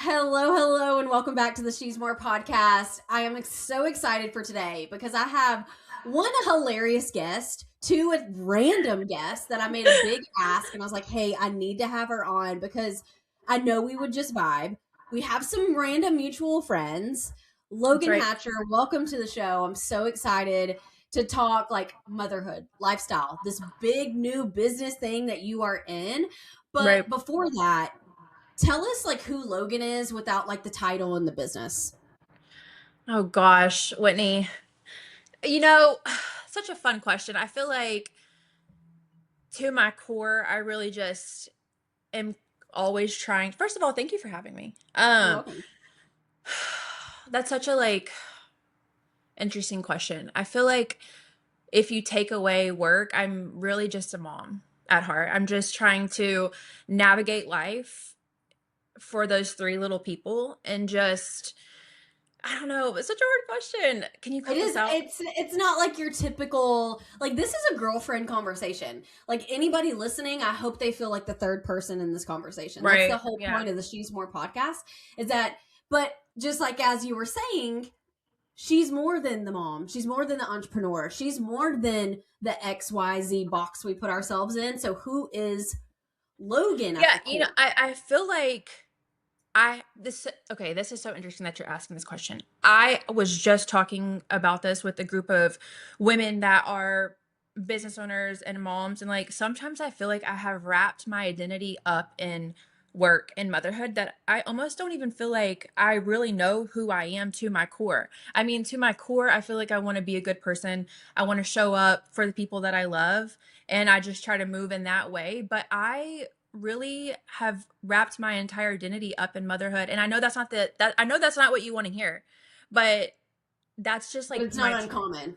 Hello, and welcome back to the She's More podcast. I am so excited for today because I have one hilarious guest, two a random guest that I made a big ask, and I was like, hey, I need to have her on because I know we would just vibe. We have some random mutual friends. That's Logan right. Hatcher, welcome to the show. I'm so excited to talk like motherhood, lifestyle, this big new business thing that you are in. But Right. before that, tell us like who Logan is without like the title in the business. Oh gosh, Whitney. Such a fun question. I feel like to my core, I really just am always trying. First of all, thank you for having me. You're welcome. That's such a interesting question. I feel like if you take away work, I'm really just a mom at heart. I'm just trying to navigate life for those three little people and just I don't know. It's such a hard question. Can you It cut this is out? it's not like your typical like this is a girlfriend conversation. Like anybody listening, I hope they feel like the third person in this conversation. That's the Right. whole Yeah. point of the She's More podcast is that but just like as you were saying, she's more than the mom. She's more than the entrepreneur. She's more than the XYZ box we put ourselves in. So who is Logan at Yeah, the core? I feel like I this okay, this is so interesting that you're asking this question. I was just talking about this with a group of women that are business owners and moms, and sometimes I feel like I have wrapped my identity up in work and motherhood that I almost don't even feel like I really know who I am to my core. I mean, to my core, I feel like I want to be a good person. I want to show up for the people that I love, and I just try to move in that way, but I really have wrapped my entire identity up in motherhood, and I know that's not that I know that's not what you want to hear, but that's just But like it's not uncommon.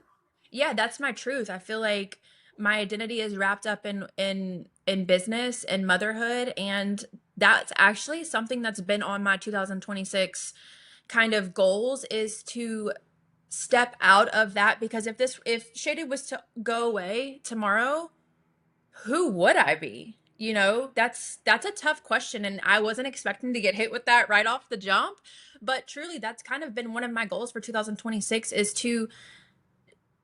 yeah, that's my truth. I feel like my identity is wrapped up in business and motherhood, and that's actually something that's been on my 2026 kind of goals is to step out of that, because if Shaded was to go away tomorrow, who would I be? That's a tough question, and I wasn't expecting to get hit with that right off the jump. But truly, that's kind of been one of my goals for 2026 is to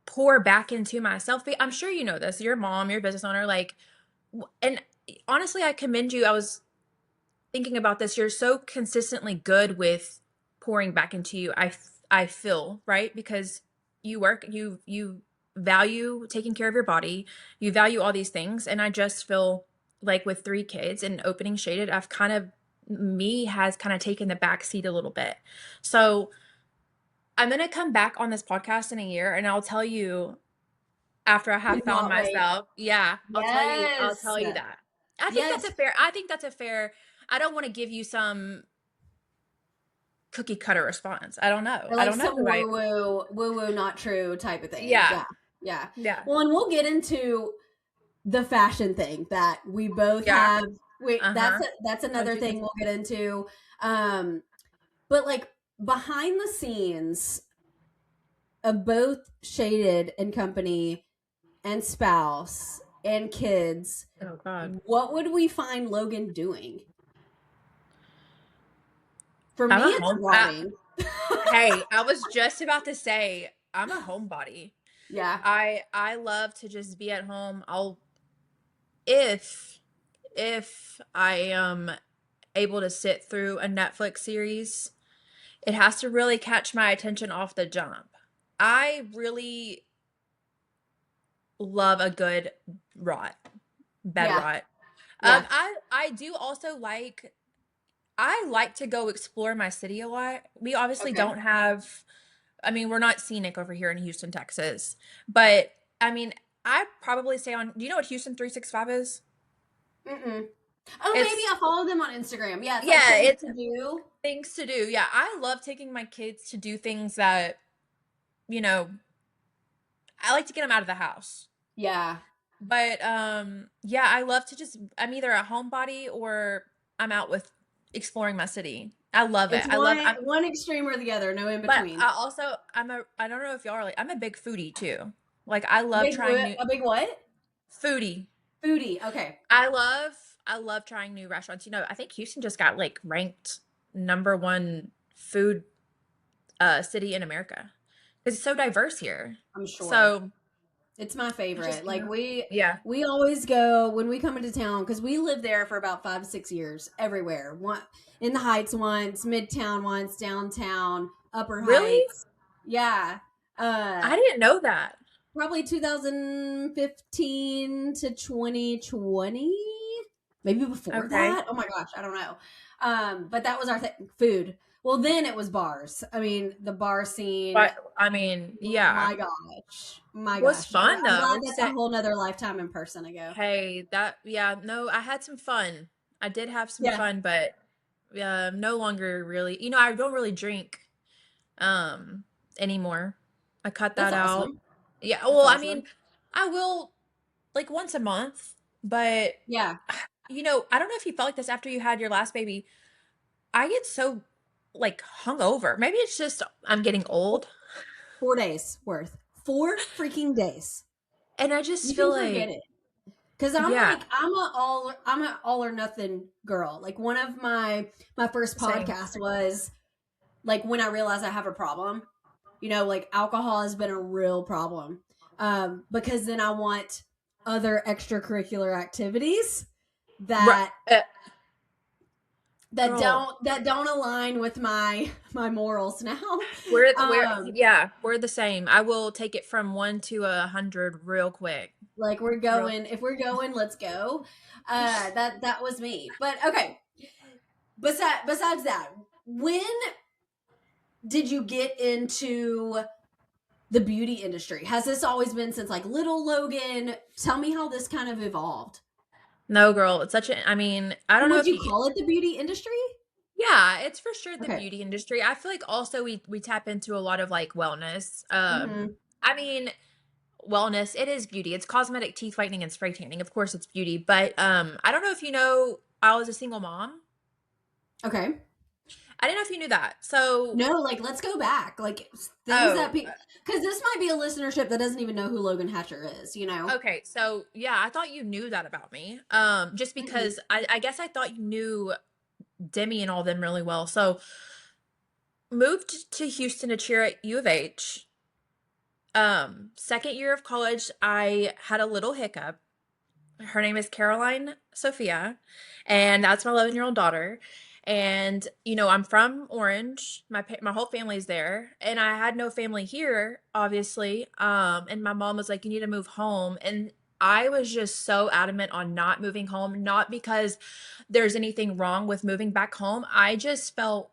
pour back into myself. I'm sure you know this. You're a mom, you're a business owner, and honestly, I commend you. I was thinking about this. You're so consistently good with pouring back into you. I feel, right? Because you work, you value taking care of your body, you value all these things, and I just feel like with three kids and opening Shaded, I've kind of me has kind of taken the back seat a little bit. So I'm gonna come back on this podcast in a year, and I'll tell you after I have found Cannot wait. myself. Yeah, I'll Yes. tell you that. Yes. I think that's a fair. I don't want to give you some cookie cutter response. I don't know. Or I like don't know some who I woo woo, not true type of thing. Yeah. Yeah. Yeah. Yeah. Well, and we'll get into the fashion thing that we both Yeah. have. Wait, Uh-huh. that's What'd another you thing think? we'll get into. Um, but like behind the scenes of both Shaded and Company and Spouse and kids, Oh God. what would we find Logan doing? For I'm me, a it's home writing. hey, I was just about to say I'm a homebody. Yeah. I love to just be at home. If if I am able to sit through a Netflix series, it has to really catch my attention off the jump. I really love a good rot, bed Yeah. rot. Yeah. I do also I like to go explore my city a lot. We obviously Okay. don't have, I mean, we're not scenic over here in Houston, Texas, but I mean, I probably say do you know what Houston 365 is? Mm-mm. Oh, maybe It's, I follow them on Instagram. Yeah, it's like yeah, things it's to do. things to do. Yeah, I love taking my kids to do things that, you know, I like to get them out of the house. Yeah. But yeah, I love to just I'm either a homebody or I'm out with exploring my city. I love it. It's I love one extreme or the other, no in but between. I also I don't know if y'all are I'm a big foodie too. Like I love trying new A big what? foodie. Foodie. Okay. I love I love trying new restaurants. I think Houston just got ranked number one food city in America. It's so diverse here. I'm sure. So It's my I just, favorite. you Like know, yeah. we always go when we come into town because we lived there for about 5 6 years everywhere. One in the Heights once, Midtown once, downtown, Upper Really? Heights. Yeah. Uh I didn't know that. Probably 2015 to 2020, maybe before Okay. that. Oh my gosh, I don't know. But that was our food. Well, then it was bars. I mean, the bar scene. But I mean, yeah. My gosh, my Was gosh. fun I'm glad though. that's a whole nother lifetime in person ago. Hey, that, yeah, no, I had some fun. I did have some Yeah, fun, but no longer really. I don't really drink um anymore. I cut that's that out. awesome. Yeah, That's well, I mean, awesome. I will like once a month, but Yeah, I don't know if you felt like this after you had your last baby. I get so like hungover. Maybe it's just I'm getting four, old, 4 days worth. 4 freaking days. and I just You feel can forget like, it. Cause I'm yeah, like I'm an all or nothing girl. Like one of my first same. podcasts was like when I realized I have a problem. Like alcohol has been a real problem. Because then I want other extracurricular activities Right, that girl. that don't align with my morals now. We're Um, yeah, we're the same. I will take it from 1 to 100 real quick. like we're Real. going, if we're going, let's go. That was me. But okay. Besides that, when did you get into the beauty industry? Has this always been since like little Logan? Tell me how this kind of evolved. No, girl, it's such a, I mean, I don't And know would if you you, call it the beauty industry? yeah, it's for sure the Okay. beauty industry. I feel like also we tap into a lot of like wellness. Hmm. I mean, wellness, it is beauty. It's cosmetic, teeth whitening, and spray tanning. Of course, it's beauty. But I don't know if you know, I was a single mom. Okay. I didn't know if you knew that. So, No, like let's go back. Like things that oh, people, because this might be a listenership that doesn't even know who Logan Hatcher is. okay. So yeah, I thought you knew that about me. Just Mm-mm. because I guess I thought you knew Demi and all them really well. So moved to Houston to cheer at U of H. Second year of college, I had a little hiccup. Her name is Caroline Sophia, and that's my 11-year-old daughter. And I'm from Orange. My whole family's there, and I had no family here, obviously. And my mom was like, "You need to move home," and I was just so adamant on not moving home, not because there's anything wrong with moving back home. I just felt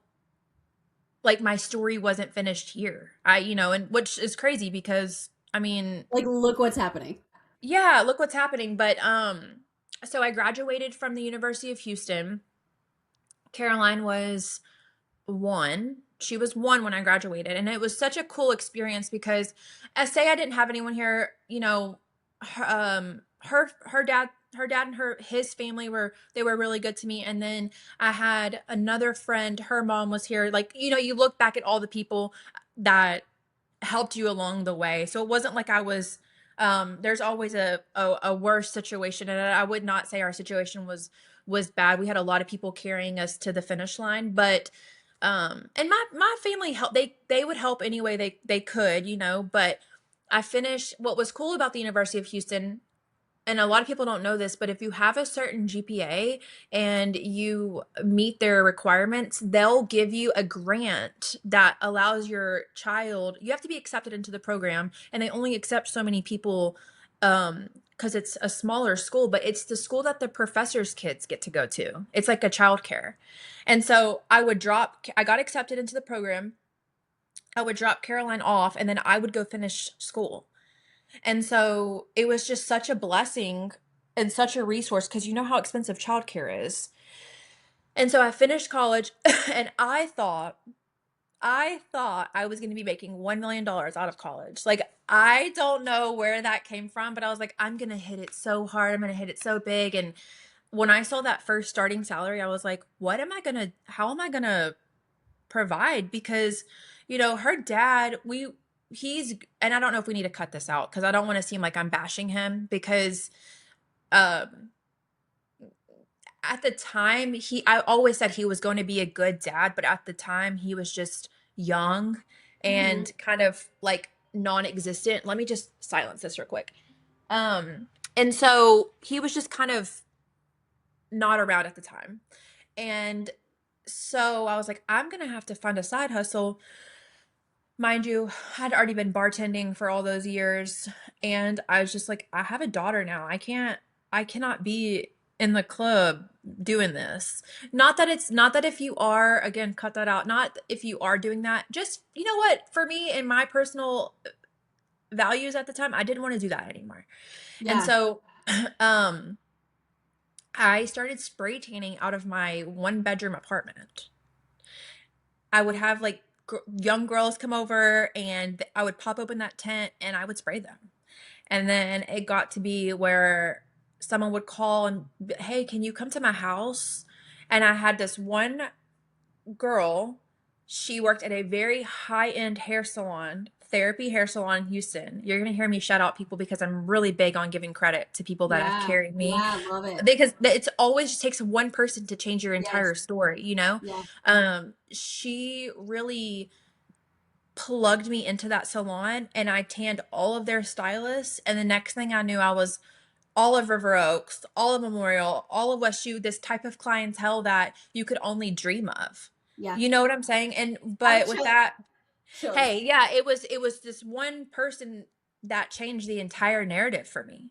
like my story wasn't finished here. And which is crazy because I mean, Like look what's happening. yeah, look what's happening. But so I graduated from the University of Houston. Caroline was 1. She was 1 when I graduated, and it was such a cool experience because I say I didn't have anyone here, her dad and his family were really good to me. And then I had another friend, her mom was here. Like, you look back at all the people that helped you along the way. So it wasn't like I was there's always a worse situation, and I would not say our situation was bad. We had a lot of people carrying us to the finish line, but and my family helped. They would help any way they could, but I finished. What was cool about the University of Houston, and a lot of people don't know this, but if you have a certain GPA and you meet their requirements, they'll give you a grant that allows your child, you have to be accepted into the program, and they only accept so many people because it's a smaller school, but it's the school that the professors' kids get to go to. It's like a childcare. And so I got accepted into the program. I would drop Caroline off, and then I would go finish school. And so it was just such a blessing and such a resource because you know how expensive childcare is. And so I finished college and I thought I was going to be making $1 million out of college. Like, I don't know where that came from, but I was like, I'm going to hit it so hard. I'm going to hit it so big. And when I saw that first starting salary, I was like, how am I going to provide? Because, her dad, and I don't know if we need to cut this out because I don't want to seem like I'm bashing him because, um, at the time, I always said he was going to be a good dad, but at the time he was just young Hmm. and kind of like non-existent. Let me just silence this real quick. And so he was just kind of not around at the time. And so I was like, I'm gonna have to find a side hustle. Mind you, I'd already been bartending for all those years, and I was just like, I have a daughter now. I cannot be in the club doing this. Not that if you are, again, cut that out. Not if you are doing that. Just, you know what, for me and my personal values at the time, I didn't want to do that anymore. And Yeah. so, um, I started spray tanning out of my one bedroom apartment. I would have like young girls come over and I would pop open that tent and I would spray them. And then it got to be where someone would call and, hey, can you come to my house? And I had this one girl. She worked at a very high end hair salon, therapy hair salon in Houston. You're going to hear me shout out people because I'm really big on giving credit to people that have Yeah. carried me, Yeah. Love it. because it's always just takes one person to change your entire Yes. story, you know? Yeah. She really plugged me into that salon and I tanned all of their stylists. And the next thing I knew, I was all of River Oaks, all of Memorial, all of Westview, this type of clientele that you could only dream of. Yeah. You know what I'm saying? And I have but with that, chills. hey, yeah, it was this one person that changed the entire narrative for me.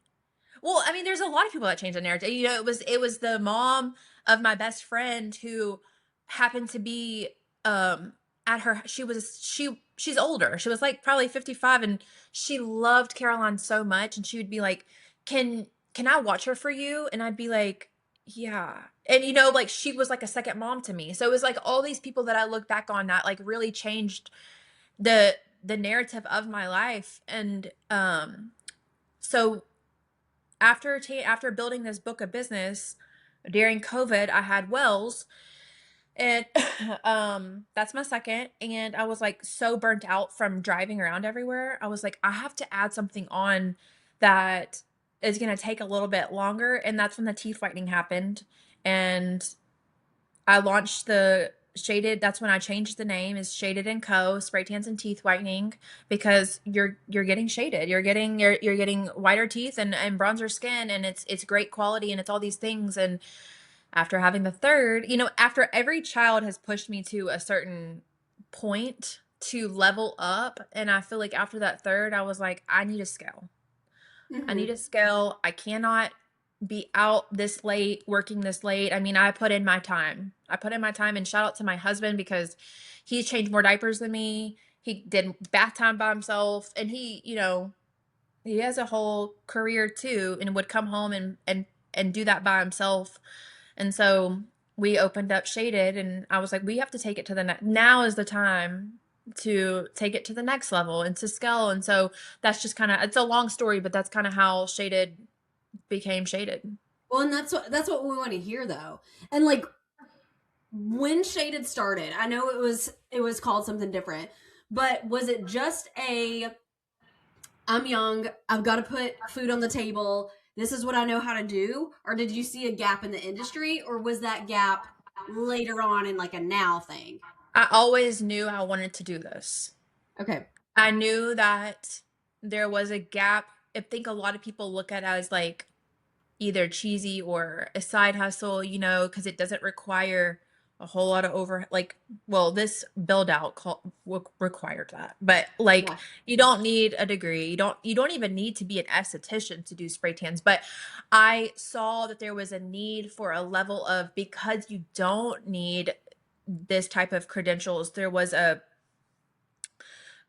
Well, I mean, there's a lot of people that changed the narrative. You know, it was the mom of my best friend who happened to be at her she's older. She was like probably 55 and she loved Caroline so much and she would be like, "Can can I watch her for you?" And I'd be like, "Yeah." And you know, like she was like a second mom to me. So it was like all these people that I look back on that like really changed the the narrative of my life. And so after building this book of business during COVID, I had Wells, and that's my second. And I was like so burnt out from driving around everywhere. I was like, I have to add something on that is going to take a little bit longer. And that's when the teeth whitening happened. And I launched the Shaded. That's when I changed the name is Shaded and Co. Spray tans and teeth whitening, because you're getting shaded. You're getting whiter teeth and bronzer skin, and it's great quality and it's all these things. And after having the third, you know, after every child has pushed me to a certain point to level up, and I feel like after that third, I was like, I need a scale. I Hmm. need a scale. I cannot be out this late, working this late. I mean, I put in my time. I put in my time, and shout out to my husband because he's changed more diapers than me. He did bath time by himself, and he, you know, he has a whole career too and would come home and do that by himself. And so we opened up Shaded and I was like, we have to take it to the next, now is the time to take it to the next level and to scale. And so that's just kind of, it's a long story, but that's kind of how Shaded became Shaded. Well, and that's what we want to hear though. And like when Shaded started, I know it was called something different, but was it just a I'm young, I've got to put food on the table, this is what I know how to do, or did you see a gap in the industry, or was that gap later on in like a now thing? I always knew I wanted to do this. Okay. I knew that there was a gap. I think a lot of people look at it as like either cheesy or a side hustle, you know, because it doesn't require a whole lot of like, well, this build out required that, but like Yeah. you don't need a degree. You don't even need to be an esthetician to do spray tans. But I saw that there was a need for a level of, because you don't need this type of credentials, there was a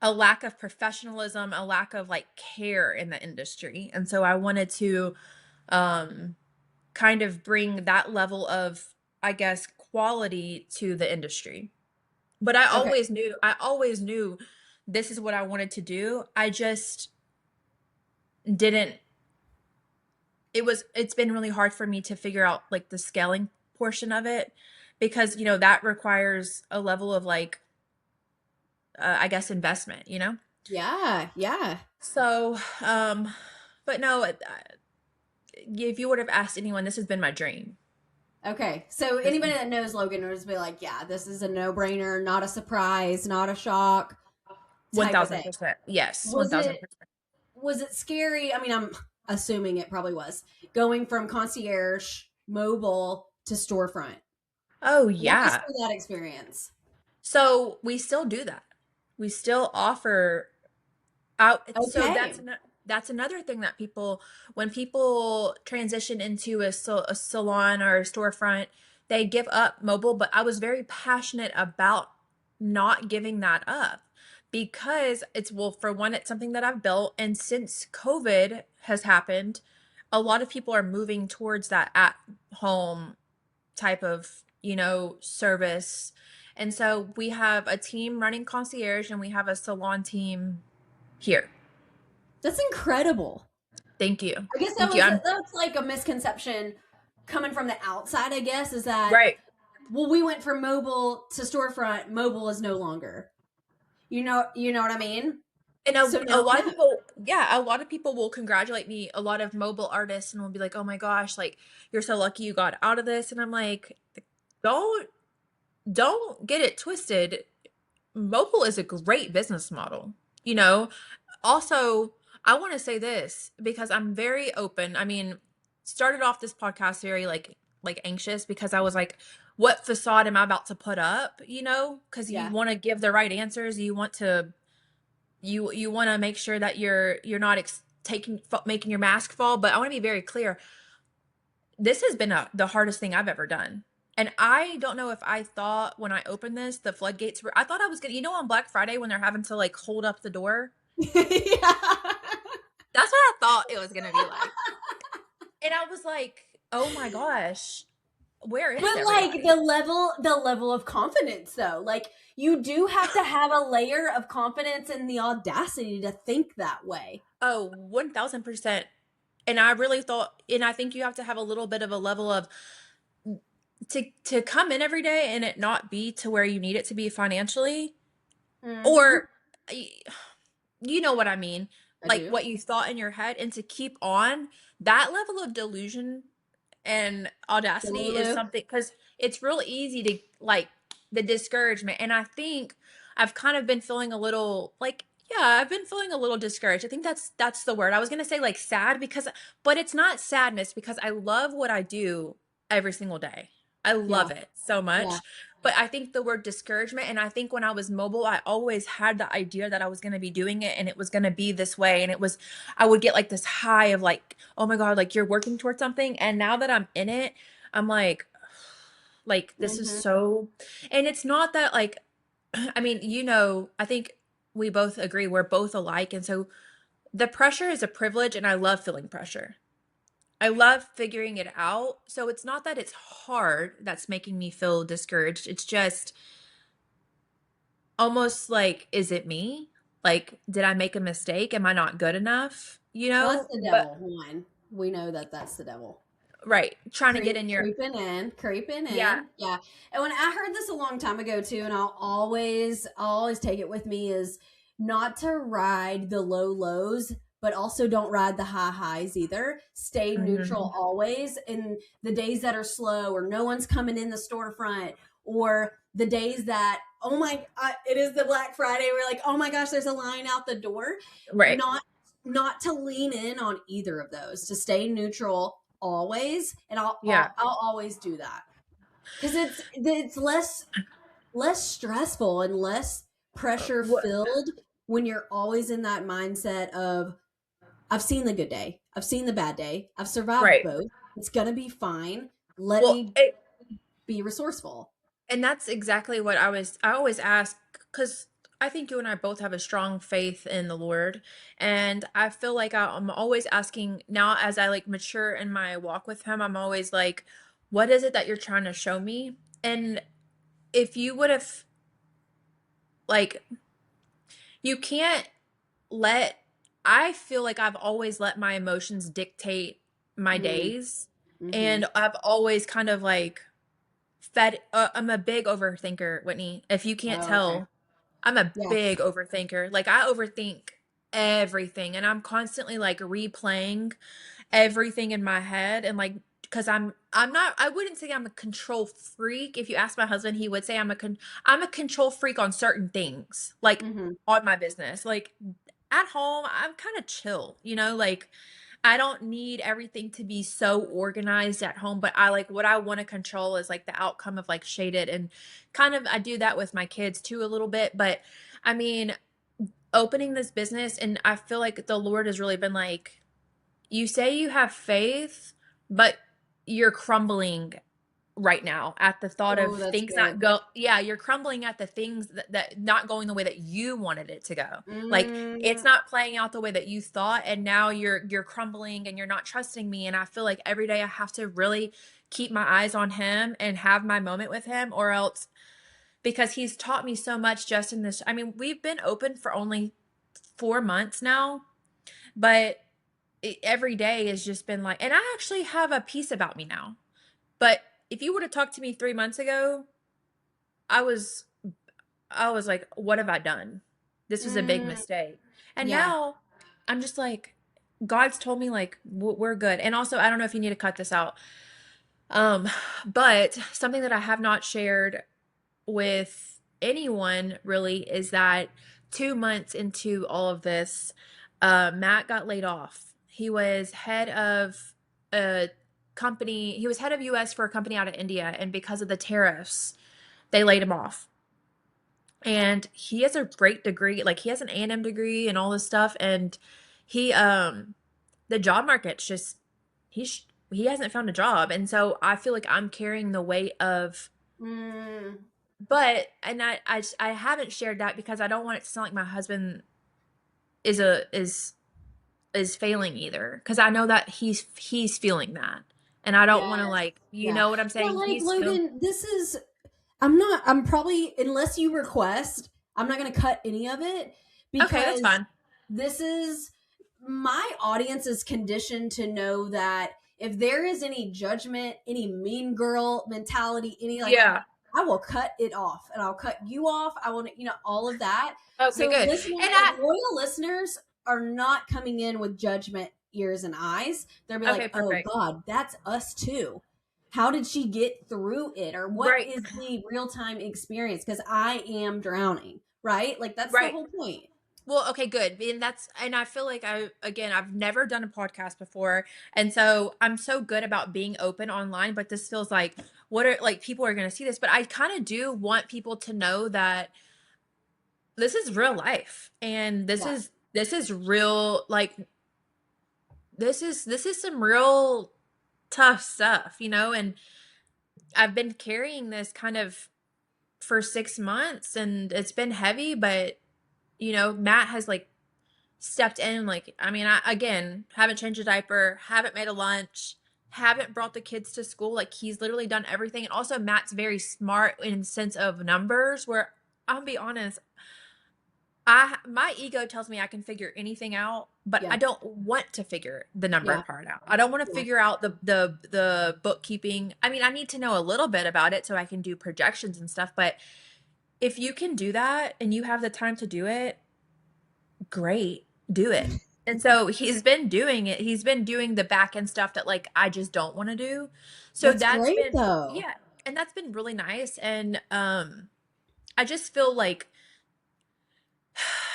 lack of professionalism, a lack of like care in the industry. And so I wanted to um kind of bring that level of, I guess, quality to the industry. But Okay. I always knew this is what I wanted to do. I just didn't, it's been really hard for me to figure out like the scaling portion of it, because, you know, that requires a level of like, I guess, investment, you know? Yeah. Yeah. So, but no, if you would have asked anyone, this has been my dream. Okay. So anybody that knows Logan would just be like, yeah, this is a no-brainer, not a surprise, not a shock type of thing. 1000%. Yes, Was it 1000%. was it scary? I mean, I'm assuming it probably was going from concierge mobile to storefront. Oh, Walk us yeah. through that experience. So we still do that. We still offer out. So Okay. that's another thing that people, when people transition into a salon or a storefront, they give up mobile. But I was very passionate about not giving that up because it's, well, for one, it's something that I've built, and since COVID has happened, a lot of people are moving towards that at home type of, service. And so we have a team running concierge and we have a salon team here. That's incredible. Thank you. I guess Thank you. I'm that's like a misconception coming from the outside, I guess, is that right. well, we went from mobile to storefront, mobile is no longer. You know what I mean? And So a now lot of no. people, yeah, a lot of people will congratulate me, a lot of mobile artists, and will be like, "Oh my gosh, like you're so lucky you got out of this." And I'm like, "Don't get it twisted. Mobile is a great business model." You know, Also, I want to say this because I'm very open. I mean, started off this podcast very like anxious because I was like, what facade am I about to put up? Because you Yeah. want to give the right answers. You want to make sure that you're not making your mask fall. But I want to be very clear. This has been the hardest thing I've ever done. And I don't know if I thought when I opened this, the floodgates were, I thought I was gonna, on Black Friday when they're having to like hold up the door. Yeah. That's what I thought it was gonna be like. And I was like, oh my gosh, where is But like everybody? the level of confidence though. Like you do have to have a layer of confidence and the audacity to think that way. Oh, 1000%. And I really thought, and I think you have to have a little bit of a level of to come in every day and it not be to where you need it to be financially, Mhm. or you know what I mean, I like do. what you thought in your head, and to keep on that level of delusion and audacity is Delulu. something, because it's real easy to like the discouragement. And I think I've kind of been feeling a little like, yeah, I've been feeling a little discouraged. I think that's the word. I was going to say like sad, because but it's not sadness, because I love what I do every single day. I Yeah. love it so Yeah. much. But I think the word discouragement, and I think when I was mobile, I always had the idea that I was going to be doing it and it was going to be this way. And it was, I would get like this high of like, oh my God, like you're working towards something. And now that I'm in it, I'm like, this is Mhm. so, and it's not that like, I mean, I think we both agree we're both alike. And so the pressure is a privilege, and I love feeling pressure. I love figuring it out. So it's not that it's hard that's making me feel discouraged. It's just almost like, is it me? Like, did I make a mistake? Am I not good enough? Well, that's the But devil. One. We know that that's the devil. right, trying to get in your, Creeping yeah, in. Yeah. And when I heard this a long time ago too, and I'll always take it with me is not to ride the low lows, but also don't ride the high highs either. Stay neutral mhm, always in the days that are slow or no one's coming in the storefront or the days that it is the Black Friday. We're like, oh my gosh, there's a line out the door. right, Not to lean in on either of those, to stay neutral always, and yeah. I'll always do that because it's less stressful and less pressure What, filled when you're always in that mindset of I've seen the good day, I've seen the bad day, I've survived right. both. It's gonna be fine. Let Well, me be resourceful. and that's exactly what I always ask, because I think you and I both have a strong faith in the Lord. And I feel like I'm always asking now, as I like mature in my walk with Him, I'm always like, what is it that you're trying to show me? And if you would have, like, you can't let, I feel like I've always let my emotions dictate my Mm, days. mm-hmm. And I've always kind of like I'm a big overthinker, Whitney. If you can't Oh, okay. tell, I'm a Yeah. big overthinker. Like I overthink everything, and I'm constantly like replaying everything in my head, and like because I'm not, I wouldn't say I'm a control freak. If you ask my husband, he would say I'm a control freak on certain things, like Mhm. on my business. Like at home, I'm kind of chill, like I don't need everything to be so organized at home, but I like what I want to control is like the outcome of like shaded, and kind of I do that with my kids too a little bit. But I mean, opening this business, and I feel like the Lord has really been like, you say you have faith, but you're crumbling right now at the thought of Oh, that's things good. not go yeah, you're crumbling at the things that not going the way that you wanted it to go. Like it's Mm, not playing out the way that you thought, and now you're crumbling and you're not trusting me. And I feel like every day I have to really keep my eyes on him and have my moment with him, or else, because he's taught me so much just in this. I mean, we've been open for only 4 months now, but every day has just been like, and I actually have a peace about me now. But if you would have talked to me 3 months ago, I was I was like, what have I done? This was a big mm, mistake. And yeah. now I'm just like, God's told me like we're good. And also, I don't know if you need to cut this out. Um, but something that I have not shared with anyone really is that 2 months into all of this, Matt got laid off. He was head of a company, he was head of US for a company out of India, and because of the tariffs, they laid him off. And he has a great degree, like he has an A&M degree and all this stuff, and he the job market's just he hasn't found a job. And so I feel like I'm carrying the weight of, Mm, but and I haven't shared that because I don't want it to sound like my husband is a is failing either, because I know that he's feeling that, and I don't want to, yes. like, Yeah. know what I'm Well, saying, like he's feel Logan, I'm probably, unless you request, I'm not going to cut any of it okay, that's because fine. this is my audience is conditioned to know that if there is any judgment, any mean girl mentality, any like, Yeah. I will cut it off and I'll cut you off. I will, all of that. Okay, So, good. listener, And like I loyal listeners are not coming in with judgment, ears, and eyes. They'll be okay, like, oh, perfect. God, that's us too. How did she get through it? Or what Right. is the real time experience? Because I am drowning, right? Like, that's the Right. whole point. Well, okay, good. And I feel like I've never done a podcast before. And so I'm so good about being open online, but this feels like, what are, like, people are going to see this, but I kind of do want people to know that this is real life, and Yeah. this is real, like, this is some real tough stuff, and I've been carrying this kind of for 6 months, and it's been heavy, but Matt has like stepped in. Like, I mean, I again haven't changed a diaper, haven't made a lunch, haven't brought the kids to school. Like, he's literally done everything. And also, Matt's very smart in the sense of numbers, where I'll be honest, my ego tells me I can figure anything out, but I Yeah. don't want to figure the number Yeah. part out. I don't want to Yeah. figure out the bookkeeping. I mean, I need to know a little bit about it so I can do projections and stuff, but if you can do that and you have the time to do it, great, do it. And so he's been doing it. He's been doing the back end stuff that, like, I just don't want to do. So That's that's great, been, though. yeah, and that's been really nice. And I just feel like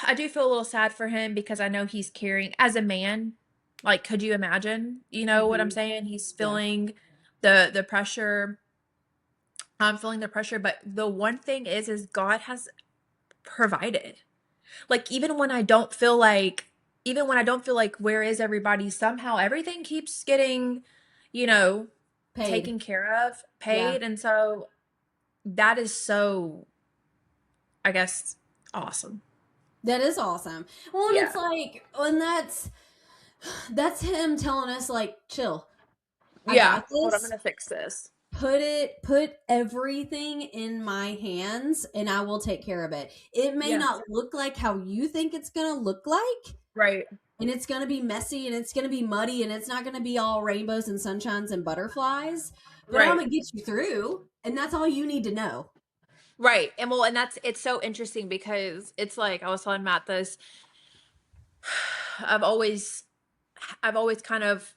I do feel a little sad for him, because I know he's carrying, as a man, like, could you imagine? You know what I'm Hmm. saying? He's Yeah. feeling the pressure. I'm feeling the pressure, but the one thing is God has provided. Like, even when I don't feel like, where is everybody? Somehow everything keeps getting, you know, Paid. taken care of, Yeah. paid. And so that is so, I guess, awesome. That is awesome. Well, and it's Yeah. like, and that's him telling us, like, chill. I Yeah. got Hold on, I'm this. gonna fix this. Put everything in my hands and I will take care of it. It may Yeah. not look like how you think it's going to look like, Right. and it's going to be messy and it's going to be muddy and it's not going to be all rainbows and sunshines and butterflies, but I'm Right. going to get you through, and that's all you need to know. Right. And well, and it's so interesting, because it's like I was telling Matt this. I've always I've always kind of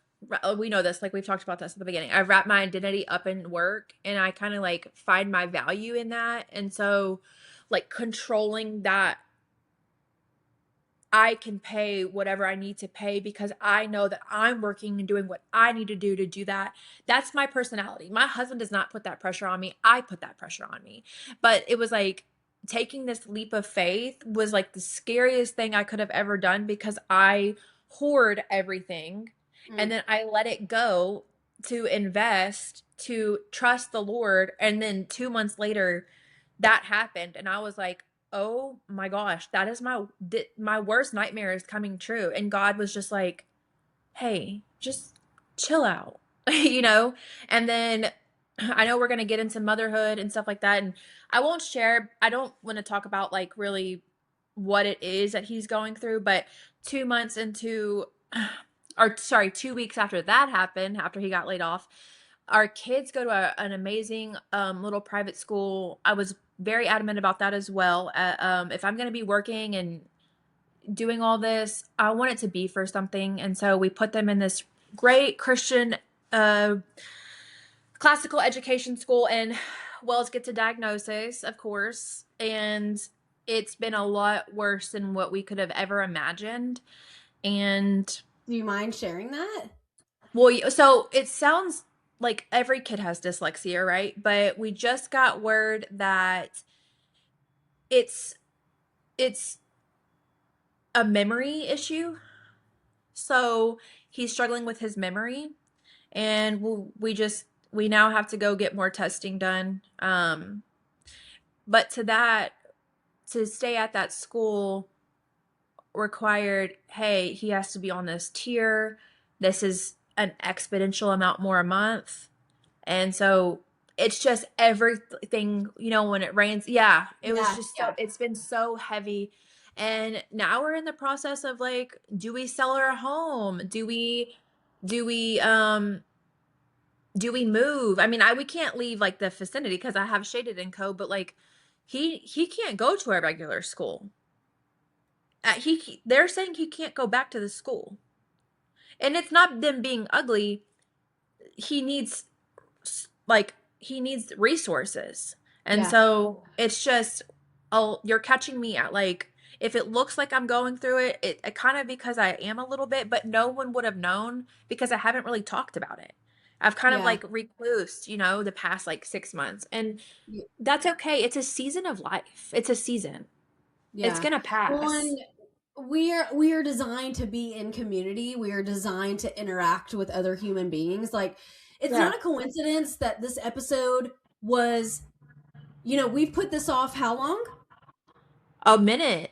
we know this, like we've talked about this at the beginning. I wrap my identity up in work and I kind of like find my value in that. And so like controlling that I can pay whatever I need to pay because I know that I'm working and doing what I need to do that. That's my personality. My husband does not put that pressure on me. I put that pressure on me. But it was like taking this leap of faith was like the scariest thing I could have ever done because I hoard everything and Mm. then I let it go to invest, to trust the Lord. And then 2 months later, that happened. And I was like, oh my gosh, that is my worst nightmare is coming true. And God was just like, hey, just chill out, you know? And then I know we're going to get into motherhood and stuff like that. And I don't want to talk about like really what it is that he's going through, but 2 months into, or sorry, 2 weeks after that happened, after he got laid off, our kids go to an amazing little private school. I was very adamant about that as well. If I'm going to be working and doing all this, I want it to be for something. And so we put them in this great Christian uh, classical education school in Wells gets a diagnosis, of course. And it's been a lot worse than what we could have ever imagined. And Do you mind sharing that? well, so it sounds like every kid has dyslexia, right? But we just got word that it's it's a memory issue. So he's struggling with his memory, and we now have to go get more testing done. But to stay at that school required, hey, he has to be on this tier. This is an exponential amount more a month. And so it's just everything, when it rains. Yeah, it was Yeah. just it's been so heavy. And now we're in the process of like, do we sell our home? Do we do we move? I mean, we can't leave like the vicinity because I have Shaded and Co, but like he can't go to a regular school. They're saying he can't go back to the school. And it's not them being ugly. He needs he needs resources. And Yeah. so it's just, oh, you're catching me at like, if it looks like I'm going through it kind of because I am a little bit, but no one would have known because I haven't really talked about it. I've kind of Yeah. like reclused, the past like 6 months. And Y- that's okay. It's a season of life. It's a season. It's Yeah. gonna Well, pass. and we are designed to be in community. We are designed to interact with other human beings. Like, it's Yeah. not a coincidence that this episode was, we've put this off how long? A minute.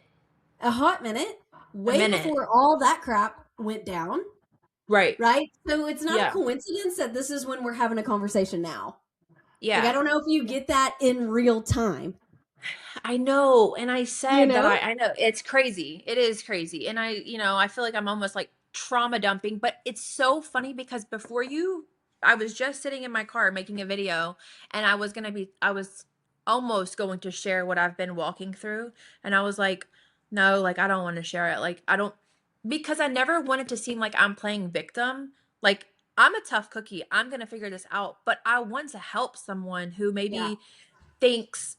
A hot minute, A way minute. before all that crap went down, Right. right? So it's not a Yeah. coincidence that this is when we're having a conversation now. Like, I Yeah. don't know if you get that in real time, I know. And I you said that know? I know it's crazy. It is crazy. And I feel like I'm almost like trauma dumping, but it's so funny because I was just sitting in my car making a video and I was almost going to share what I've been walking through. And I was like, no, like, I don't want to share it. Like, I don't, because I never wanted to seem like I'm playing victim. Like, I'm a tough cookie. I'm going to figure this out. But I want to help someone who Yeah. maybe thinks,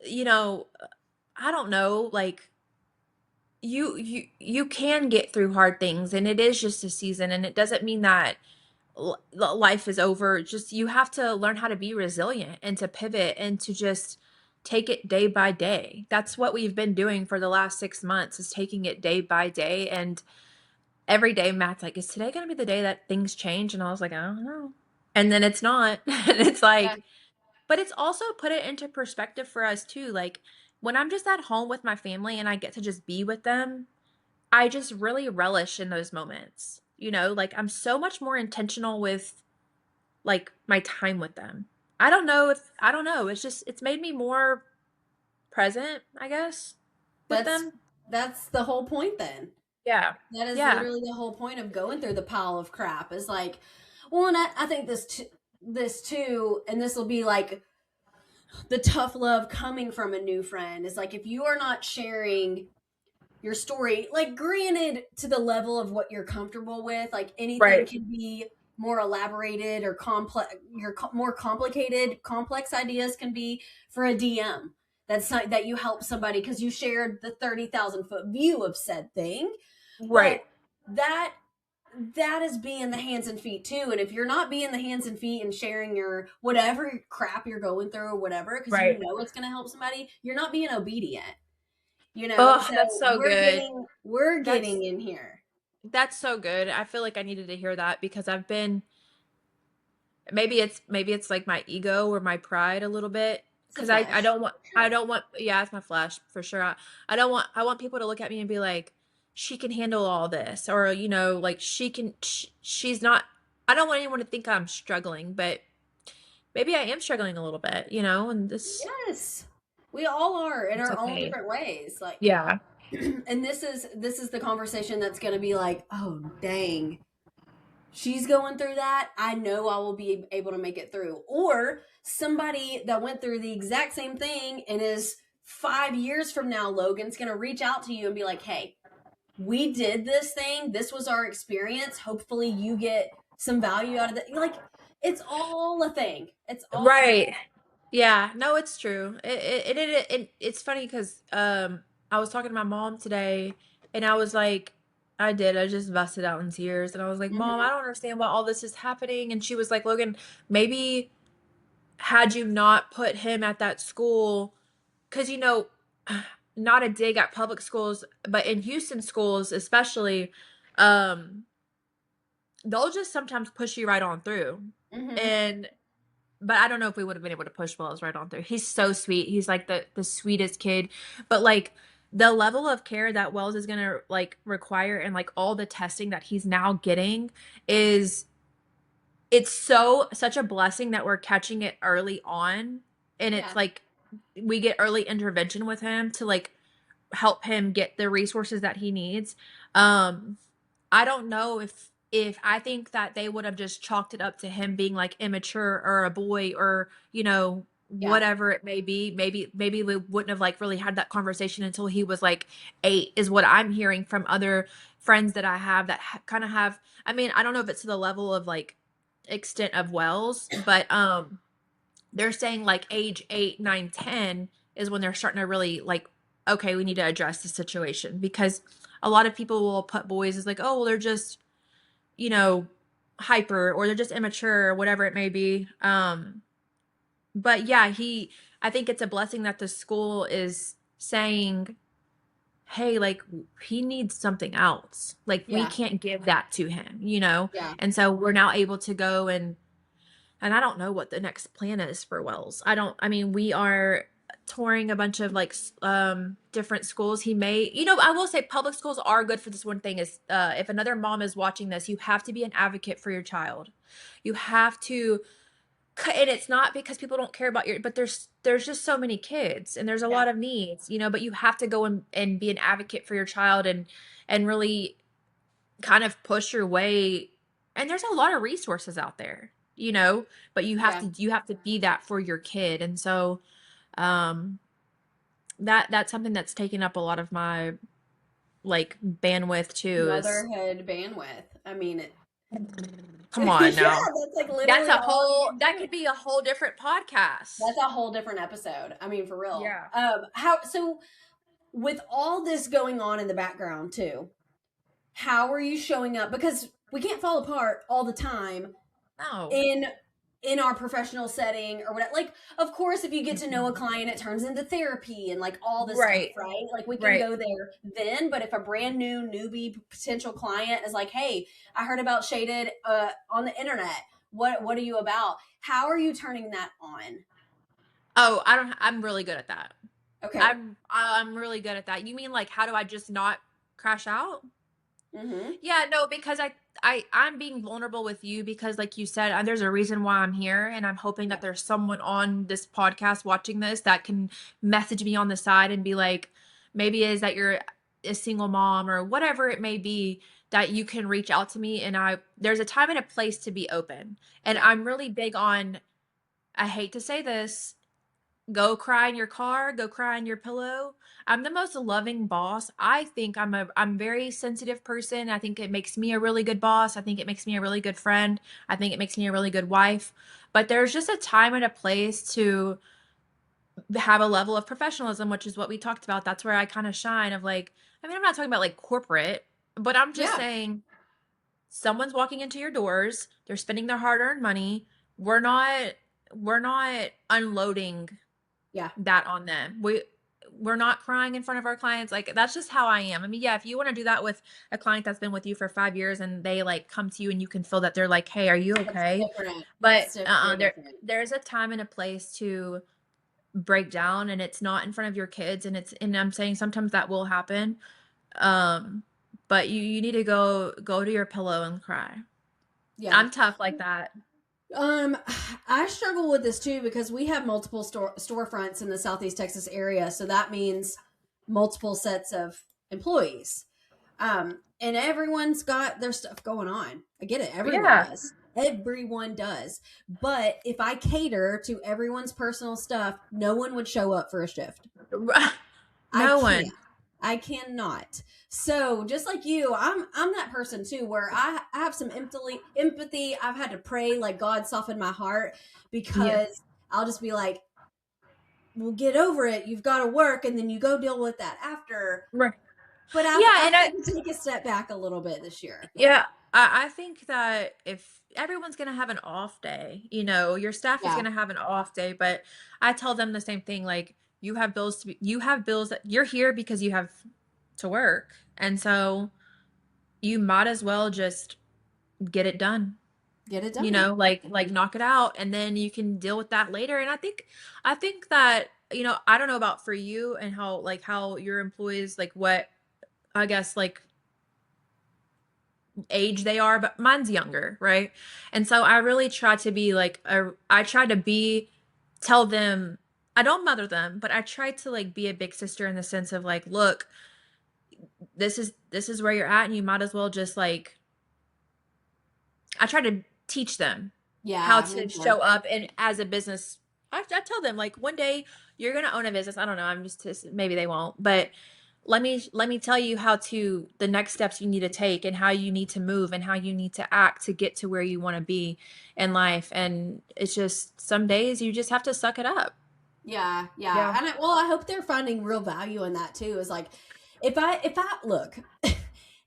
you know, I don't know, like you can get through hard things and it is just a season and it doesn't mean that life is over. Just you have to learn how to be resilient and to pivot and to just take it day by day. That's what we've been doing for the last 6 months is taking it day by day and every day Matt's like, "Is today going to be the day that things change?" And I was like, "I don't know." And then it's not. And it's Yeah. like but it's also put it into perspective for us too. Like when I'm just at home with my family and I get to just be with them, I just really relish in those moments. Like I'm so much more intentional with like my time with them. I don't know. It's made me more present, I guess, with That's them. that's the whole point then. Yeah. That is Yeah. literally the whole point of going through the pile of crap is like, well, and I think this too, and this will be like the tough love coming from a new friend is like if you are not sharing your story, like granted to the level of what you're comfortable with, like anything Right. can be more elaborated or complex, more complicated, complex ideas can be for a DM. That's not, that you help somebody because you shared the 30,000 foot view of said thing. But Right. that that is being the hands and feet too. And if you're not being the hands and feet and sharing your whatever crap you're going through or whatever, because you Right. know it's going to help somebody, you're not being obedient. Oh, So that's so we're good. getting That's in here. that's so good. I feel like I needed to hear that because I've been maybe it's like my ego or my pride a little bit It's the because I flesh. don't want I Sure. don't want yeah, it's my flesh for sure. I want people to look at me and be like, she can handle all this, or like she's not. I don't want anyone to think I'm struggling, but maybe I am struggling a little bit, and this Yes. We all are in it's our own okay. different ways. Like Yeah. and this is the conversation that's going to be like, "Oh, dang. She's going through that. I know I will be able to make it through." Or somebody that went through the exact same thing and is 5 years from now, Logan's going to reach out to you and be like, "Hey, we did this thing. This was our experience. Hopefully you get some value out of it." Like, it's all a thing. It's all a thing. Right. Yeah, no, it's true. It's funny because I was talking to my mom today, and I was like, I just busted out in tears, and I was like, Mom, I Hmm. don't understand why all this is happening. And she was like, Logan, maybe had you not put him at that school, because not a dig at public schools, but in Houston schools especially, um, they'll just sometimes push you right on through. Hmm. And but I don't know if we would have been able to push Wells right on through. He's so sweet. He's like the sweetest kid. But like the level of care that Wells is gonna like require and like all the testing that he's now getting is it's such a blessing that we're catching it early on. And it's Yeah. like we get early intervention with him to like help him get the resources that he needs. Um I don't know if I think that they would have just chalked it up to him being like immature or a boy or Yeah. whatever it may be. Maybe we wouldn't have like really had that conversation until he was like 8 is what I'm hearing from other friends that I have that kind of have. I mean, I don't know if it's to the level of like extent of Wells, but they're saying like age 8, 9, 10 is when they're starting to really like, okay, we need to address the situation because a lot of people will put boys as like, oh, well, they're just, you know, hyper or they're just immature or whatever it may be. But yeah, I think it's a blessing that the school is saying, hey, like he needs something else. Like we Yeah. can't give that to him. Yeah. And so we're now able to go and I don't know what the next plan is for Wells. I mean, we are touring a bunch of like different schools. He may, I will say public schools are good for this one thing is if another mom is watching this, you have to be an advocate for your child. You have to and it's not because people don't care about but there's just so many kids and there's a Yeah. lot of needs, but you have to go and be an advocate for your child and really kind of push your way and there's a lot of resources out there, but Yeah. you have to be that for your kid. And so um that's something that's taken up a lot of my like bandwidth too is Motherhood bandwidth. I mean, come on yeah, now. that's like literally all you can That do. could be a whole different podcast. That's a whole different episode. I mean, for real. Yeah. How so with all this going on in the background too, how are you showing up? Because we can't fall apart all the time No. in our professional setting or whatever. Like, of course, if you get to know a Mhm. client, it turns into therapy and like all this stuff, Right. right? Like we can Right. go there then. But if a brand new newbie potential client is like, "Hey, I heard about Shaded on the internet. What are you about?" How are you turning that on? Oh, I'm really good at that. Okay. I'm really good at that. You mean like how do I just not crash out? Mm-hmm. Yeah, no, because I'm being vulnerable with you because like you said, there's a reason why I'm here and I'm hoping Yeah. that there's someone on this podcast watching this that can message me on the side and be like maybe is that you're a single mom or whatever it may be that you can reach out to me and there's a time and a place to be open. And Yeah. I'm really big on I hate to say this, Go cry in your car, go cry in your pillow. I'm the most loving boss. I think I'm very sensitive person. I think it makes me a really good boss. I think it makes me a really good friend. I think it makes me a really good wife. But there's just a time and a place to have a level of professionalism, which is what we talked about. That's where I kind of shine of like, I mean, I'm not talking about like corporate, but I'm just Yeah. saying someone's walking into your doors, they're spending their hard-earned money. We're not we're not unloading Yeah. that on them. We're not crying in front of our clients. Like that's just how I am. I mean, yeah, if you want to do that with a client that's been with you for 5 years and they like come to you and you can feel that they're like, "Hey, are you That's okay?" different. But It's very different. there's a time and a place to break down, and it's not in front of your kids, and I'm saying sometimes that will happen. Um, but you need to go to your pillow and cry. Yeah. I'm tough like that. Um, I struggle with this too because we have multiple storefronts in the Southeast Texas area, so that means multiple sets of employees. And everyone's got their stuff going on. I get it. Everyone Yeah. does. Everyone does. But if I cater to everyone's personal stuff, no one would show up for a shift. I No can't. one. I cannot. So just like you, I'm that person too, where I have some empathy. I've had to pray like God soften my heart Yeah. because I'll just be like, "Well, get over it. You've got to work, and then you go deal with that after." Right. But Yeah, I've and had to take a step back a little bit this year. yeah, I think that if everyone's gonna have an off day, your staff is Yeah, gonna have an off day, but I tell them the same thing, like, you have bills that you're here because you have to work, and so you might as well just get it done, get it done. like knock it out, and then you can deal with that later, and I think that, I don't know about for you and how your employees, like, what, I guess, like, age they are, but mine's younger, right? And so I really try to be like I try to be tell them I don't mother them, but I try to like be a big sister in the sense of like, look, this is where you're at and you might as well just like I try to teach them how Yeah, to mentor. show up and as a business. I tell them like one day you're gonna own a business. I don't know. I'm just maybe they won't, but let me tell you how to the next steps you need to take and how you need to move and how you need to act to get to where you want to be in life. And it's just some days you just have to suck it up. Yeah, yeah. Yeah. And I hope they're finding real value in that too. Is like if I look,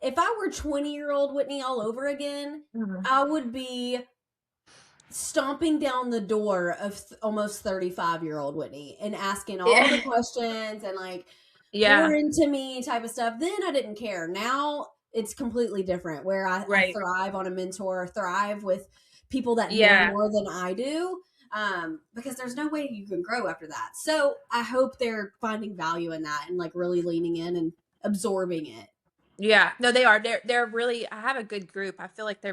if I were 20-year-old Whitney all over again, Mhm. I would be stomping down the door of almost 35-year-old Whitney and asking all the Yeah. questions and like pour Yeah. into me type of stuff. Then I didn't care. Now it's completely different where I Right. thrive on a mentor, thrive with people that know Yeah. more than I do. Because there's no way you can grow after that. So I hope they're finding value in that and like really leaning in and absorbing it. Yeah. No, they are. They're really I have a good group. I feel like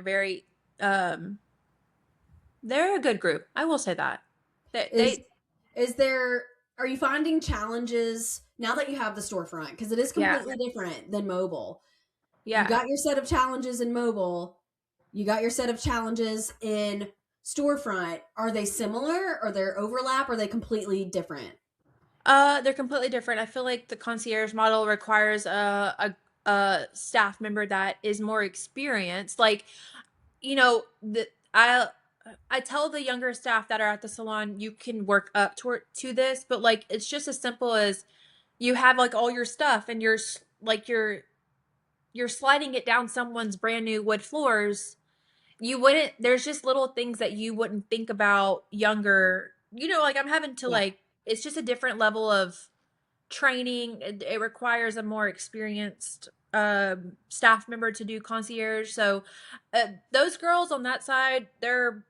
um they're a good group. I will say that. Is They is there are you finding challenges now that you have the storefront? Because it is yeah. completely different than mobile. You Yeah. got your set of challenges in mobile, you got your set of challenges in storefront. Are they similar? Are there overlap? Are they completely different? They're completely different. I feel like the concierge model requires a staff member that is more experienced. Like, the I tell the younger staff that are at the salon, you can work up to this, but like it's just as simple as you have like all your stuff and you're sliding it down someone's brand new wood floors. You wouldn't there's just little things that you wouldn't think about younger. Like I'm having to Yeah. like it's just a different level of training. It requires a more experienced staff member to do concierge. So those girls on that side, they're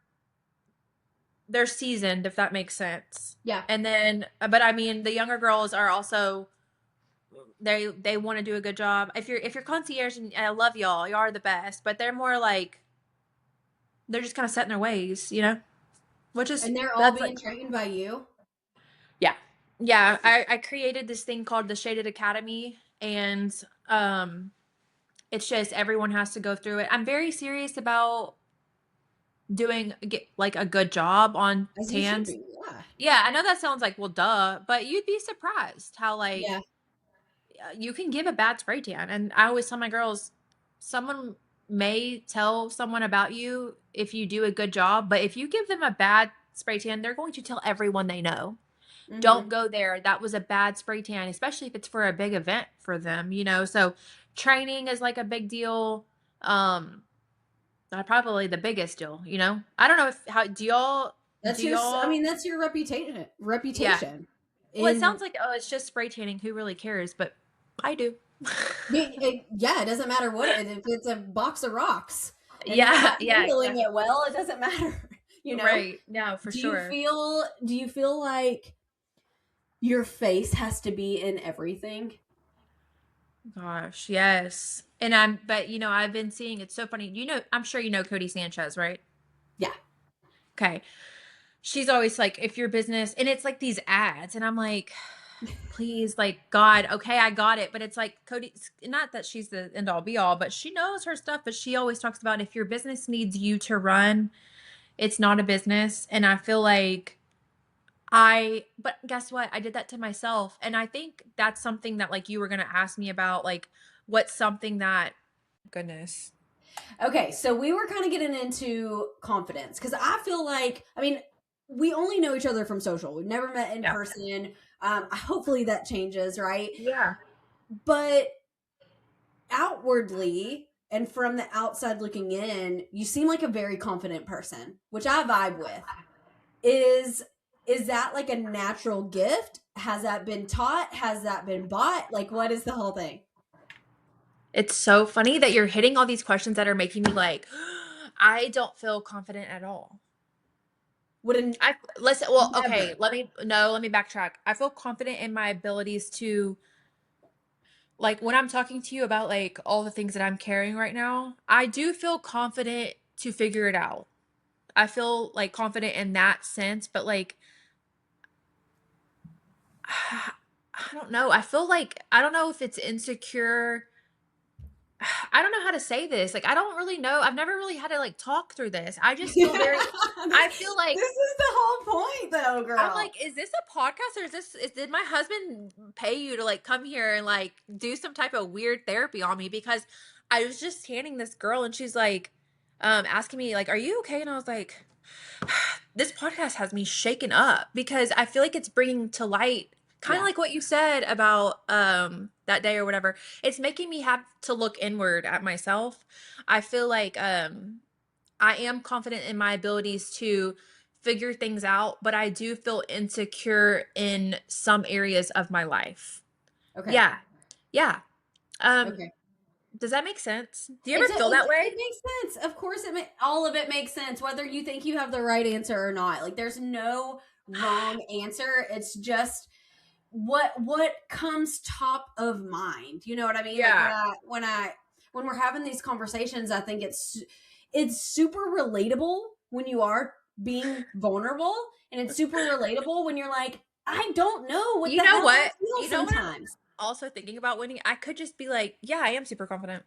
seasoned, if that makes sense. Yeah. And then, but I mean, the younger girls are also they want to do a good job. If you're concierge, and I love y'all, y'all are the best. But they're more like they're just kind of set in their ways, which is And they're all that's being like trained by you? yeah. Yeah, I created this thing called the Shaded Academy, and um it's just everyone has to go through it. I'm very serious about doing like a good job on As you should tans. be. Yeah, I know that sounds like, well, duh, but you'd be surprised how, like, Yeah. you can give a bad spray tan. And I always tell my girls, someone may tell someone about you if you do a good job, but if you give them a bad spray tan, they're going to tell everyone they know. Don't Hmm. go there. That was a bad spray tan, especially if it's for a big event for them, you know? So training is like a big deal. Probably the biggest deal, you know? I don't know if, how, That's do your, I y'all, mean, that's your reputation. yeah. Reputation. Well, it In sounds like, oh, it's just spray tanning. Who really cares? But I do. yeah, it doesn't matter what if it's a box of rocks and you're Yeah, not yeah, handling exactly. it well, it doesn't matter. You know? Right. No, for Do you sure. feel do you feel like your face has to be in everything? Gosh, yes. But I've been seeing, it's so funny. I'm sure you know Cody Sanchez, right? Yeah. Okay. She's always like, if your business, and it's like these ads, and I'm like, please, like, God, okay, I got it. But it's like, Cody, not that she's the end all be all, but she knows her stuff. But she always talks about, if your business needs you to run, it's not a business. And I feel like, but guess what? I did that to myself. And I think that's something that, like, you were going to ask me about, like, what's something that, goodness. Okay, so we were kind of getting into confidence because I feel like, I mean, we only know each other from social. We've never met in Yeah. person. Hopefully that changes, right? Yeah. But outwardly and from the outside looking in, you seem like a very confident person, which I vibe with. Is that like a natural gift? Has that been taught? Has that been bought? Like, what is the whole thing? It's so funny that you're hitting all these questions that are making me like, I don't feel confident at all. Would an Well, okay, never? let me backtrack. I feel confident in my abilities to, like, when I'm talking to you about, like, all the things that I'm carrying right now, I do feel confident to figure it out. I feel like confident in that sense, but like, I don't know. I feel like, I don't know if it's insecure. I don't know how to say this. Like, I don't really know. I've never really had to, like, talk through this. I just this, feel very, I feel like, this is the whole point, though, I'm girl. like, is this a podcast, or did my husband pay you to, like, come here and, like, do some type of weird therapy on me? Because I was just standing this girl, and she's like, asking me, like, are you okay? And I was like, this podcast has me shaken up because I feel like it's bringing to light kind of Yeah. like what you said about that day or whatever. It's making me have to look inward at myself. I feel like I am confident in my abilities to figure things out, but I do feel insecure in some areas of my life. Okay. Yeah. Yeah. Um Okay. does that make sense? Do you ever feel that It way? makes sense. Of course, all of it makes sense, whether you think you have the right answer or not. Like, there's no wrong answer. It's just what comes top of mind. You know what I mean? Like Yeah. when we're having these conversations, I think it's super relatable when you are being vulnerable, and it's super relatable when you're like, I don't know what You the know hell I what? feel You know what I'm sometimes. also thinking about, Winnie? I could just be like, yeah, I am super confident.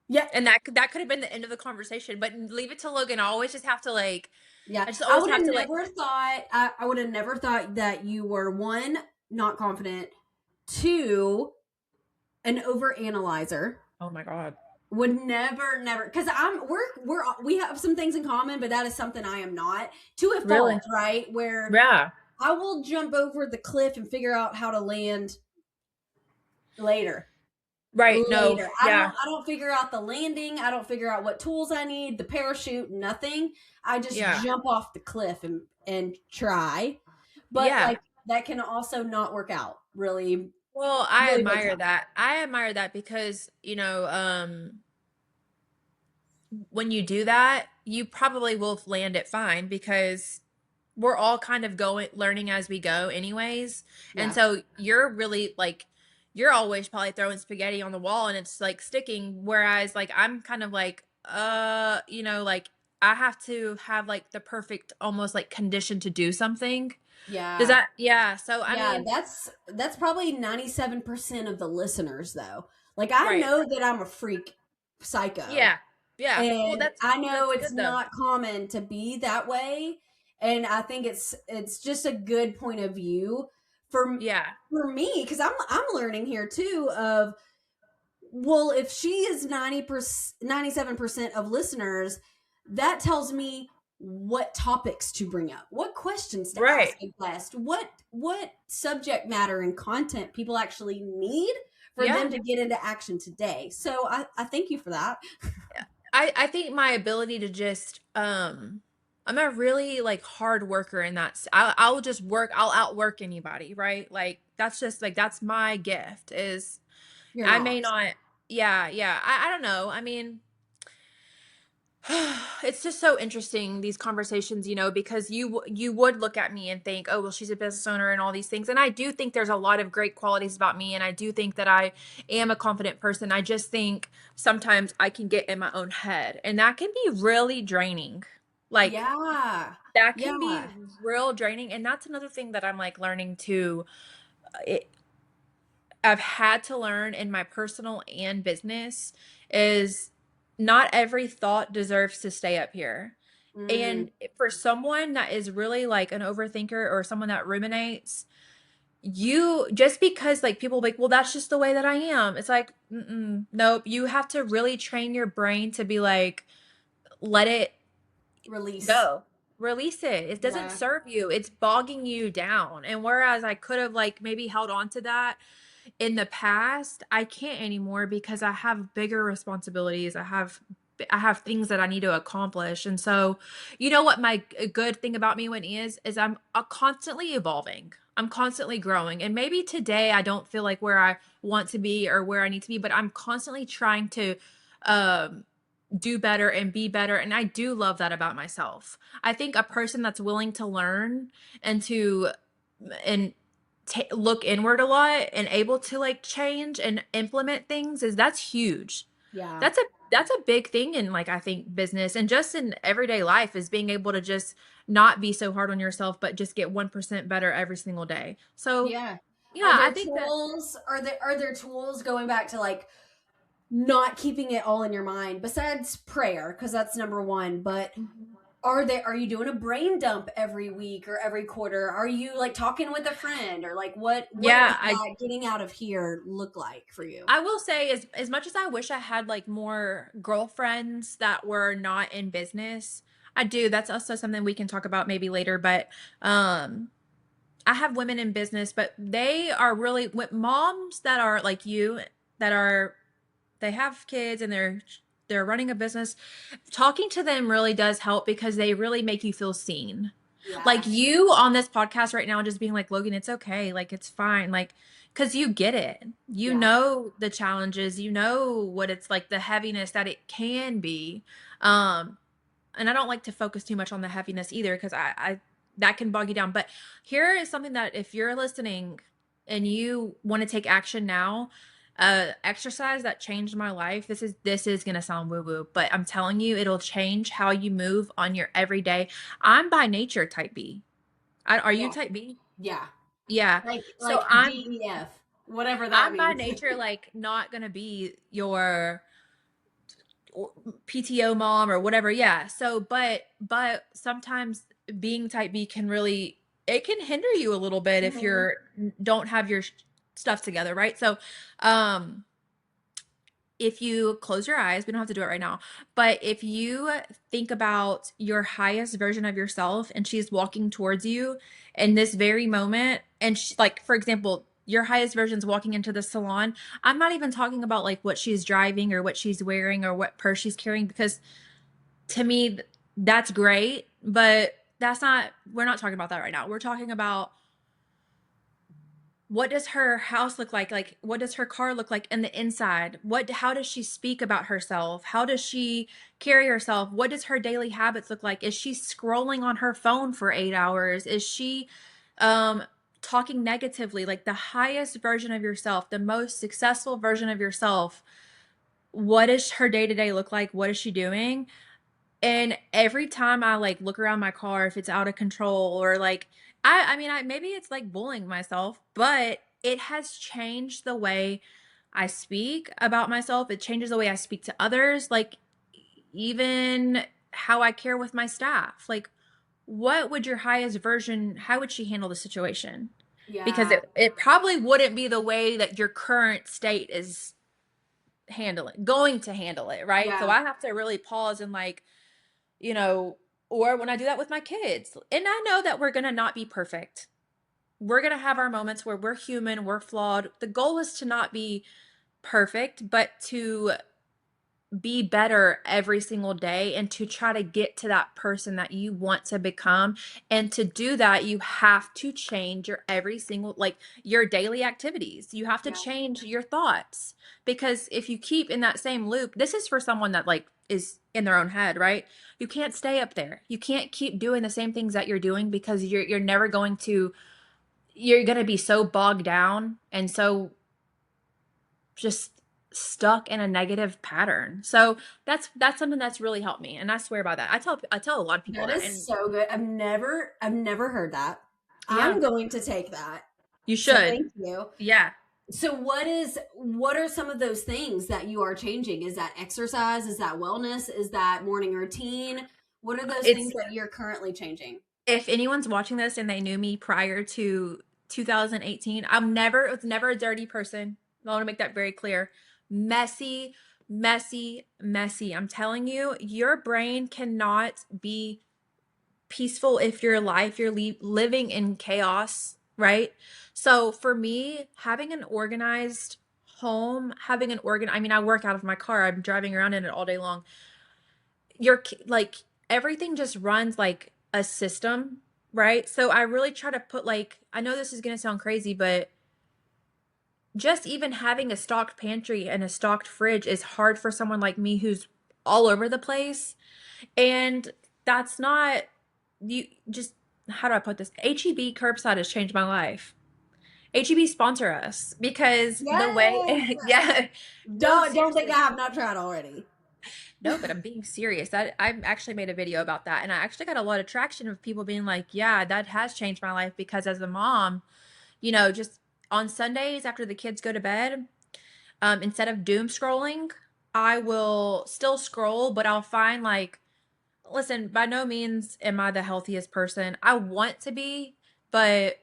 Yeah, And that could have been the end of the conversation, but leave it to Logan. I always just have to, like, yeah. I just I always would have have to, like, never thought. I would have never thought that you were one, not confident, two, an over analyzer. oh my God. Would never, because we have some things in common, but that is something I am not, to a Really? fault, right? Where Yeah. I will jump over the cliff and figure out how to land later. Right. No. Later. Yeah. I don't figure out the landing. I don't figure out what tools I need, the parachute, nothing. I just Yeah. jump off the cliff and try. But Yeah. like that can also not work out really, Well, I really big admire time. that. I admire that because, when you do that, you probably will land it fine because we're all kind of learning as we go anyways. And Yeah. so you're really, like, you're always probably throwing spaghetti on the wall and it's, like, sticking, whereas, like, I'm kind of like, like, I have to have, like, the perfect almost, like, condition to do something. Does Yeah. that, yeah, so I Yeah, mean, that's probably 97% of the listeners though. Like I right. know that I'm a freak psycho. Yeah. Yeah. Well, And I know that's it's good though. not common to be that way. And I think it's just a good point of view for Yeah. for me, because I'm learning here too of, well, if she is 90%, 97% of listeners, that tells me what topics to bring up, what questions to ask Right. a guest, what subject matter and content people actually need for Yeah. them to get into action today. So I thank you for that. I think my ability to just I'm a really like hard worker in that I'll just work, I'll outwork anybody, right? Like that's just like that's my gift is You're I may not. not. Yeah, yeah. I don't know. I mean, it's just so interesting these conversations, because you would look at me and think, "Oh, well, she's a business owner and all these things." And I do think there's a lot of great qualities about me, and I do think that I am a confident person. I just think sometimes I can get in my own head, and that can be really draining. Like Yeah. that can be Yeah. real draining, and that's another thing that I'm like learning to it, I've had to learn in my personal and business is not every thought deserves to stay up here. Mm, And for someone that is really like an overthinker or someone that ruminates, you just because like people like, well, that's just the way that I am. It's like, nope. You have to really train your brain to be like, let it release. go. Release it. It doesn't Yeah. serve you. It's bogging you down. And whereas I could have like maybe held on to that in the past, I can't anymore because I have bigger responsibilities. I have things that I need to accomplish. And so, you know what my good thing about me when is I'm constantly evolving. I'm constantly growing. And maybe today I don't feel like where I want to be or where I need to be, but I'm constantly trying to um do better and be better. And I do love that about myself. I think a person that's willing to learn and to and look inward a lot and able to like change and implement things is that's huge. Yeah. That's a big thing in like I think business and just in everyday life is being able to just not be so hard on yourself but just get 1% better every single day. So, Yeah. Are yeah, I there think that tools? Are there tools going back to like not keeping it all in your mind besides prayer, because that's number one, but are you doing a brain dump every week or every quarter? Are you like talking with a friend, or like what does yeah, I that getting out of here look like for you? I will say as much as I wish I had like more girlfriends that were not in business, I do. That's also something we can talk about maybe later, but um I have women in business, but they are really with moms that are like you that are they have kids and they're running a business. Talking to them really does help because they really make you feel seen. Yeah. Like you on this podcast right now, just being like, Logan, it's okay. Like, it's fine. Like, because you get it. You Yeah. know the challenges, you know what it's like, the heaviness that it can be. Um, and I don't like to focus too much on the heaviness either because I that can bog you down. But here is something that if you're listening and you want to take action now, exercise that changed my life. This is gonna sound woo woo, but I'm telling you, it'll change how you move on your everyday. I'm by nature type B. Are you Yeah. type B? Yeah. Yeah. So Like I'm DEF, whatever that I'm by means. nature like not gonna be your PTO mom or whatever. Yeah. So, but sometimes being type B can really it can hinder you a little bit if Mhm. you're don't have your stuff together, right? So, um if you close your eyes, we don't have to do it right now, but if you think about your highest version of yourself and she's walking towards you in this very moment, and like, for example, your highest version's walking into the salon. I'm not even talking about like what she's driving or what she's wearing or what purse she's carrying, because to me, that's great, but we're not talking about that right now. We're talking about what does her house look like? Like, what does her car look like in the inside? How does she speak about herself? How does she carry herself? What does her daily habits look like? Is she scrolling on her phone for 8 hours? Is she um, talking negatively? Like the highest version of yourself, the most successful version of yourself. What does her day to day look like? What is she doing? And every time I like look around my car, if it's out of control or like, I mean, maybe it's like bullying myself, but it has changed the way I speak about myself. It changes the way I speak to others, like even how I care with my staff. Like, what would your highest version, how would she handle the situation? Because Yeah. it probably wouldn't be the way that your current state is going to handle it, right? So Yeah. I have to really pause and like, you know, or when I do that with my kids. And I know that we're going to not be perfect. We're going to have our moments where we're human, we're flawed. The goal is to not be perfect, but to be better every single day and to try to get to that person that you want to become. And to do that, you have to change your every single, like your daily activities. You have to Yeah. change your thoughts because if you keep in that same loop, this is for someone that like is in their own head, right? You can't stay up there. You can't keep doing the same things that you're doing because you're never going to, you're going to be so bogged down and so just stuck in a negative pattern. So that's something that's really helped me, and I swear by that. I tell a lot of people That that, is and so good. I've never heard that. yeah, I'm going to take that. you So should. thank you. Yeah, So what are some of those things that you are changing? Is that exercise? Is that wellness? Is that morning routine? What are those things it's that you're currently changing? if anyone's watching this and they knew me prior to 2018, I was never a dirty person. I want to make that very clear. Messy, messy, messy. I'm telling you, your brain cannot be peaceful if your life you're living in chaos, right? So for me, having an organized home, having an organ I mean, I work out of my car. I'm driving around in it all day long. Like everything just runs like a system, right? So I really try to put like I know this is going to sound crazy, but just even having a stocked pantry and a stocked fridge is hard for someone like me who's all over the place. And that's not you just how do I put this? HEB curbside has changed my life. HEB sponsor us because the way Yes. yeah. No, Don't think I seriously. have not tried already. No, but I'm being serious. That I actually made a video about that and I actually got a lot of traction of people being like, "Yeah, that has changed my life because as a mom, just on Sundays after the kids go to bed, instead of doom scrolling, I will still scroll, but I'll find like listen, by no means am I the healthiest person. I want to be, but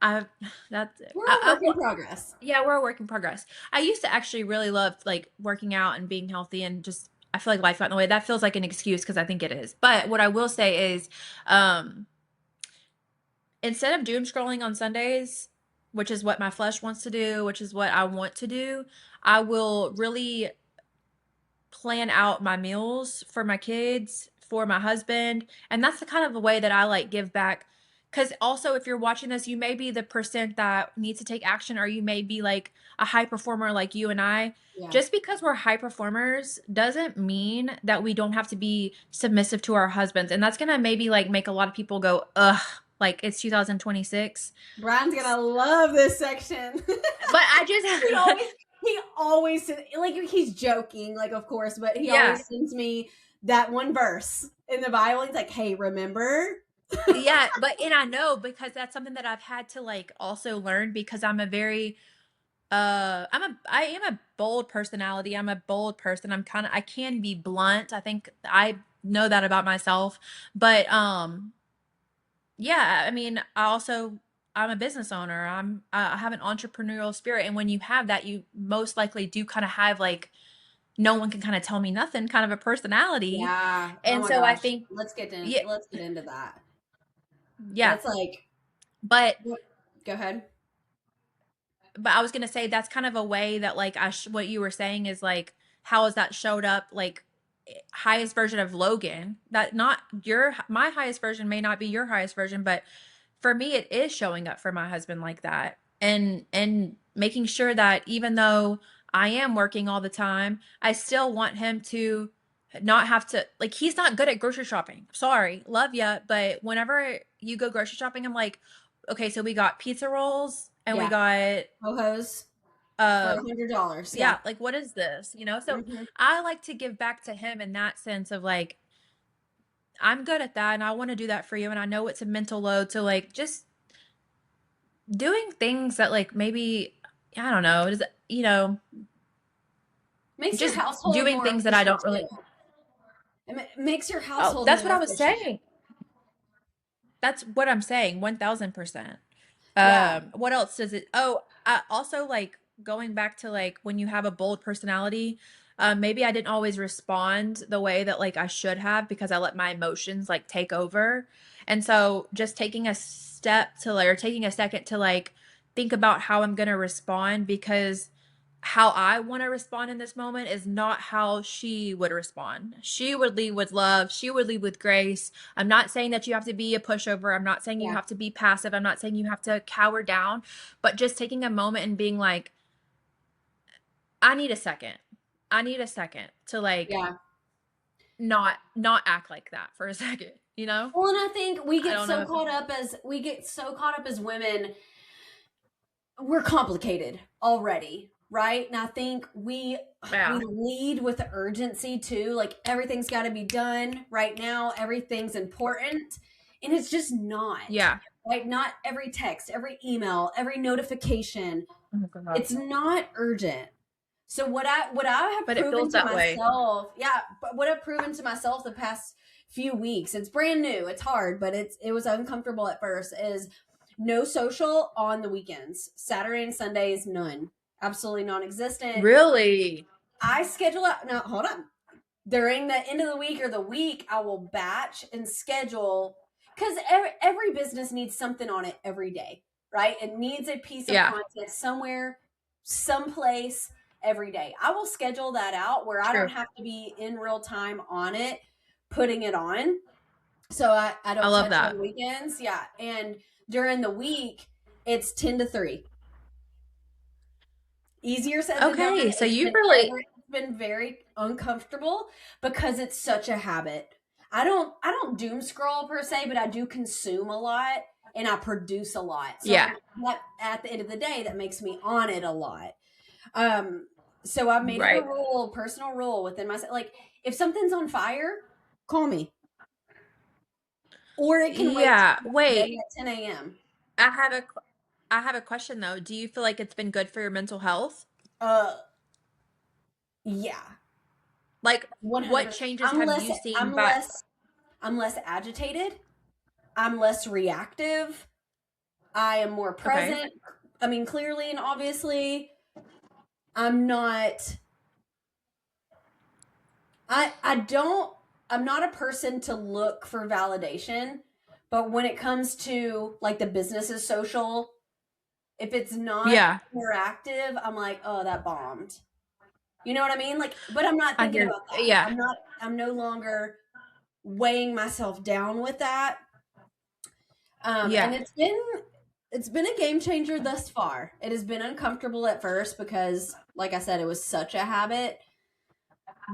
I that's We're a I work in want progress. yeah, we're a work in progress. I used to actually really love like working out and being healthy and just I feel like life got in the way. That feels like an excuse because I think it is. But what I will say is, um, instead of doom scrolling on Sundays, which is what my flesh wants to do, which is what I want to do, I will really plan out my meals for my kids, for my husband, and that's the kind of a way that I like give back. Because also, if you're watching this, you may be the percent that needs to take action, or you may be like a high performer like you and I. Yeah. Just because we're high performers doesn't mean that we don't have to be submissive to our husbands. And that's gonna maybe like make a lot of people go, ugh, like it's 2026. Brian's gonna love this section. But I he just, always he always like he's joking, like of course, but he yeah, always sends me that one verse in the Bible. He's like, "Hey, remember?" yeah, and I know because that's something that I've had to like also learn because I am a bold personality. I'm a bold person. I can be blunt. I think I know that about myself. But yeah, I mean, I'm a business owner. I have an entrepreneurial spirit and when you have that, you most likely do kind of have like no one can kind of tell me nothing kind of a personality. Yeah. Oh And my so I gosh. think yeah, Let's get into that. yeah. That's like But go ahead. I was gonna say that's kind of a way that like what you were saying is like how has that showed up like highest version of Logan that not your my highest version may not be your highest version but for me it is showing up for my husband like that and making sure that even though I am working all the time I still want him to not have to like he's not good at grocery shopping sorry love ya but whenever you go grocery shopping I'm like okay so we got pizza rolls and we Yeah. got Ho-hos for uh $100. Yeah. yeah like what is this so Hmm. I like to give back to him in that sense of like I'm good at that and I want to do that for you and I know it's a mental load so like just doing things that like maybe I don't know does Makes your just household doing more things that I efficient don't too. really Makes your oh household that's what more I was efficient. saying That's what I'm saying, 1000%. Yeah, What else does it Oh, I also, like, going back to, like, when you have a bold personality, maybe I didn't always respond the way that, like, I should have because I let my emotions, like, take over, and so just taking a step to, like, or taking a second to, like, think about how I'm gonna respond, because how I wanna respond in this moment is not how she would respond. She would lead with love, she would lead with grace. I'm not saying that you have to be a pushover. I'm not saying you yeah, have to be passive. I'm not saying you have to cower down, but just taking a moment and being like, I need a second. I need a second to, like, yeah. not act like that for a second, you know? Well, and I think I don't know if we get so caught up as women, we're complicated already, right? And I think we yeah. lead with the urgency too. Like everything's got to be done right now, everything's important, and it's just not. Yeah. Right? Not every text, every email, every notification, Oh my God. it's not urgent. So what I have But it proven feels to that way. myself, yeah, but what I've proven to myself the past few weeks, it's brand new, it's hard, but it was uncomfortable at first, is no social on the weekends. Saturday and Sundays, none. Absolutely non-existent. Really? I schedule out now, hold on. During the end of the week or the week, I will batch and schedule because every business needs something on it every day, right? It needs a piece of Yeah. content somewhere, someplace every day. I will schedule that out where I don't True. have to be in real time on it, putting it on. So I I don't love touch it that. on weekends. Yeah. And during the week, it's 10 to 3. Easier said than done. Okay, so you really It's been very uncomfortable because it's such a habit. I don't doom scroll per se, but I do consume a lot and I produce a lot. yeah. So that at the end of the day, that makes me on it a lot. Um, so I've made it a Right. rule, personal rule within myself. Like if something's on fire, call me. Or it can wait Yeah. till today Wait. at 10 a.m. I have a I have a question though. Do you feel like it's been good for your mental health? Uh yeah. Like, what 100%. changes have you seen by I'm less agitated. I'm less reactive. I am more Okay. present. I mean, clearly and obviously, I'm not I don't I'm not a person to look for validation, but when it comes to like the business is social, if it's not Yeah, interactive, I'm like, "Oh, that bombed." You know what I mean? Like, but I'm not I thinking hear about that. yeah, I'm no longer weighing myself down with that. And yeah. it's been a game changer thus far. It has been uncomfortable at first because, like I said, it was such a habit.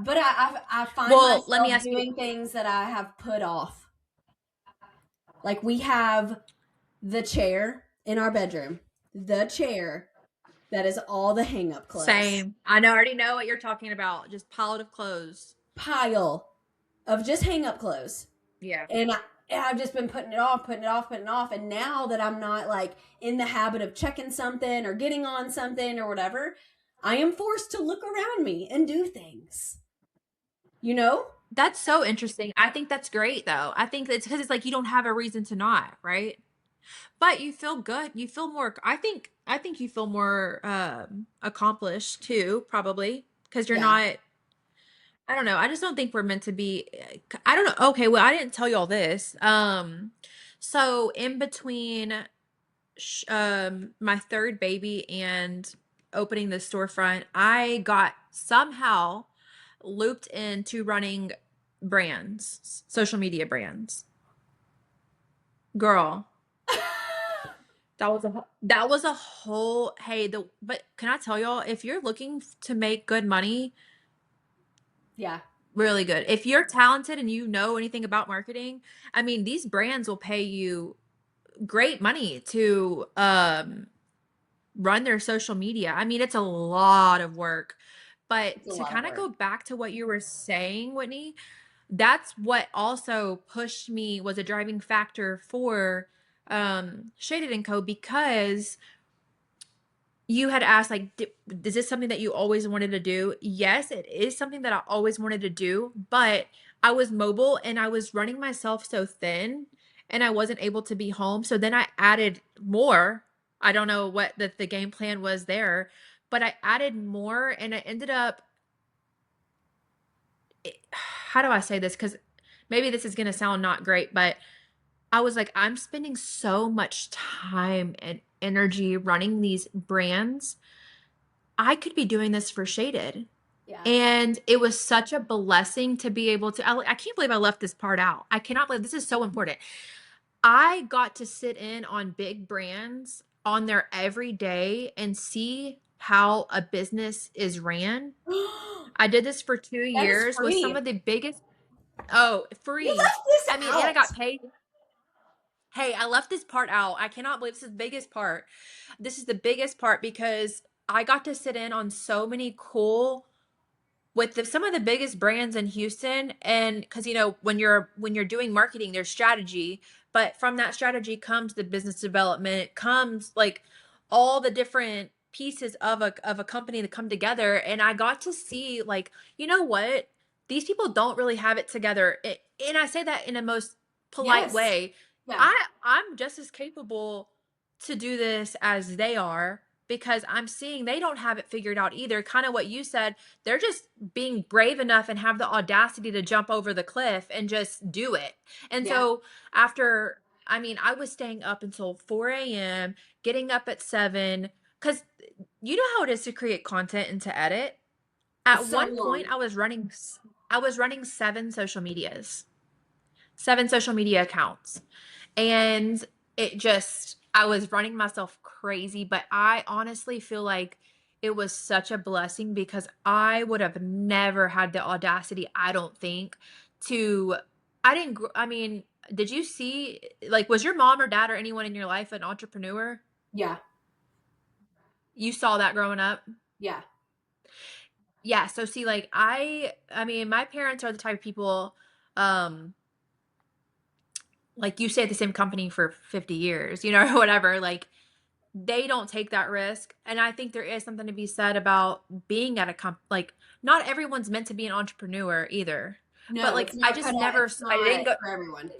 But I find Well, let me myself ask you doing things that I have put off. Like we have the chair in our bedroom, the chair that is all the hang up clothes, same. I know already know what you're talking about. Just pile of clothes. pile of just hang up clothes. Yeah. And I've just been putting it off, putting it off, putting it off. And now that I'm not like in the habit of checking something or getting on something or whatever, I am forced to look around me and do things. You know? That's so interesting. I think that's great though. I think it's because it's like you don't have a reason to not, right? But you feel good. You feel more I think you feel more accomplished too, probably, because you're Yeah. not I don't know. I just don't think we're meant to be I don't know. Okay, well, I didn't tell you all this. So in between my third baby and opening the storefront, I got somehow looped into running brands, social media brands. Girl, that was a whole hey, the but can I tell y'all, if you're looking to make good money, Yeah. really good. If you're talented and you know anything about marketing, I mean, these brands will pay you great money to run their social media. I mean, it's a lot of work. But It's a to lot of kind of work. go back to what you were saying, Whitney, that's what also pushed me, was a driving factor for Shaded and Co, because you had asked like, is this something that you always wanted to do? Yes, it is something that I always wanted to do, but I was mobile and I was running myself so thin, and I wasn't able to be home. So then I added more. I don't know what the game plan was there, but I added more and I ended up how do I say this? Because maybe this is going to sound not great, but I was like, I'm spending so much time and energy running these brands. I could be doing this for Shaded. Yeah. And it was such a blessing to be able to, I can't believe I left this part out. I cannot believe this is so important. I got to sit in on big brands on there every day and see how a business is ran. I did this for 2 That is years with some free. of the biggest, oh, You free. left this I mean, and I out. got paid. Hey, I left this part out. I cannot believe this is the biggest part. This is the biggest part because I got to sit in on so many cool with some of the biggest brands in Houston. And because when you're doing marketing, there's strategy, but from that strategy comes the business development, comes like all the different pieces of a company that come together. And I got to see, like, you know what, these people don't really have it together. And I say that in a most polite Yes. way. Yeah. I'm just as capable to do this as they are, because I'm seeing they don't have it figured out either. Kind of what you said, they're just being brave enough and have the audacity to jump over the cliff and just do it. And Yeah. so after, I mean, I was staying up until 4 a.m., getting up at 7, because you know how it is to create content and to edit. At It's so one point, long. I was running 7 social media accounts. And I was running myself crazy, but I honestly feel like it was such a blessing because I would have never had the audacity, I don't think, to, I mean, did you see, like, was your mom or dad or anyone in your life an entrepreneur? Yeah. You saw that growing up? Yeah. Yeah. So see, like, I mean, my parents are the type of people, um, like you stay at the same company for 50 years, or whatever. Like, they don't take that risk. And I think there is something to be said about being at like, not everyone's meant to be an entrepreneur either. But No, like, it's I not just cut out. never, It's I didn't not go, for everyone.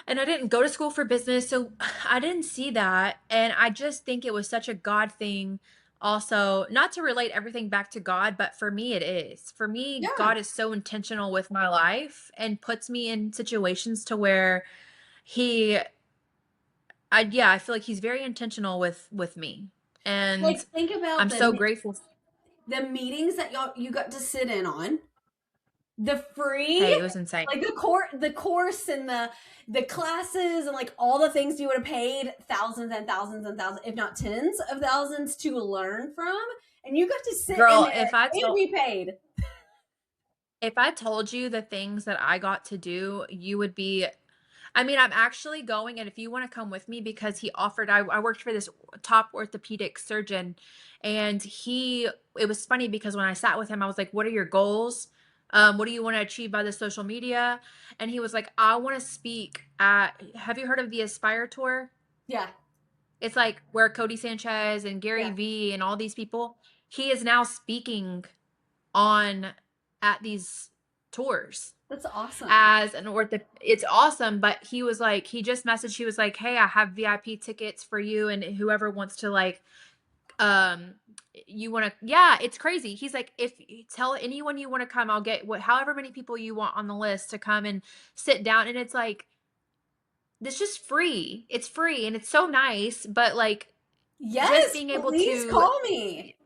and I didn't go to school for business. So I didn't see that. And I just think it was such a God thing. Also, not to relate everything back to God, but for me, it is. For me, Yeah. God is so intentional with my life and puts me in situations to where he yeah, I feel like he's very intentional with me. And Like think about I'm so grateful. the meetings that you got to sit in on, the free, Hey, it was insane. like the course and the classes and like all the things you would have paid thousands and thousands and thousands, if not tens of thousands, to learn from, and you got to sit in Girl, there and be paid. if I told you the things that I got to do, you would be, I mean, I'm actually going, and if you want to come with me, because he offered, I worked for this top orthopedic surgeon, and it was funny because when I sat with him, I was like, what are your goals? What do you want to achieve by the social media? And he was like, I want to speak have you heard of the Aspire Tour? Yeah. It's like where Cody Sanchez and Gary Yeah. Vee and all these people, he is now speaking on at these tours That's awesome. as an it's awesome. But he was like, he just messaged, he was like, hey, I have VIP tickets for you and whoever wants to, like, um you want to, yeah, it's crazy. He's like, if you tell anyone you want to come, I'll get however many people you want on the list to come and sit down. And it's like, this just free. It's free and it's so nice, but like, just Yes, being able please to, call me.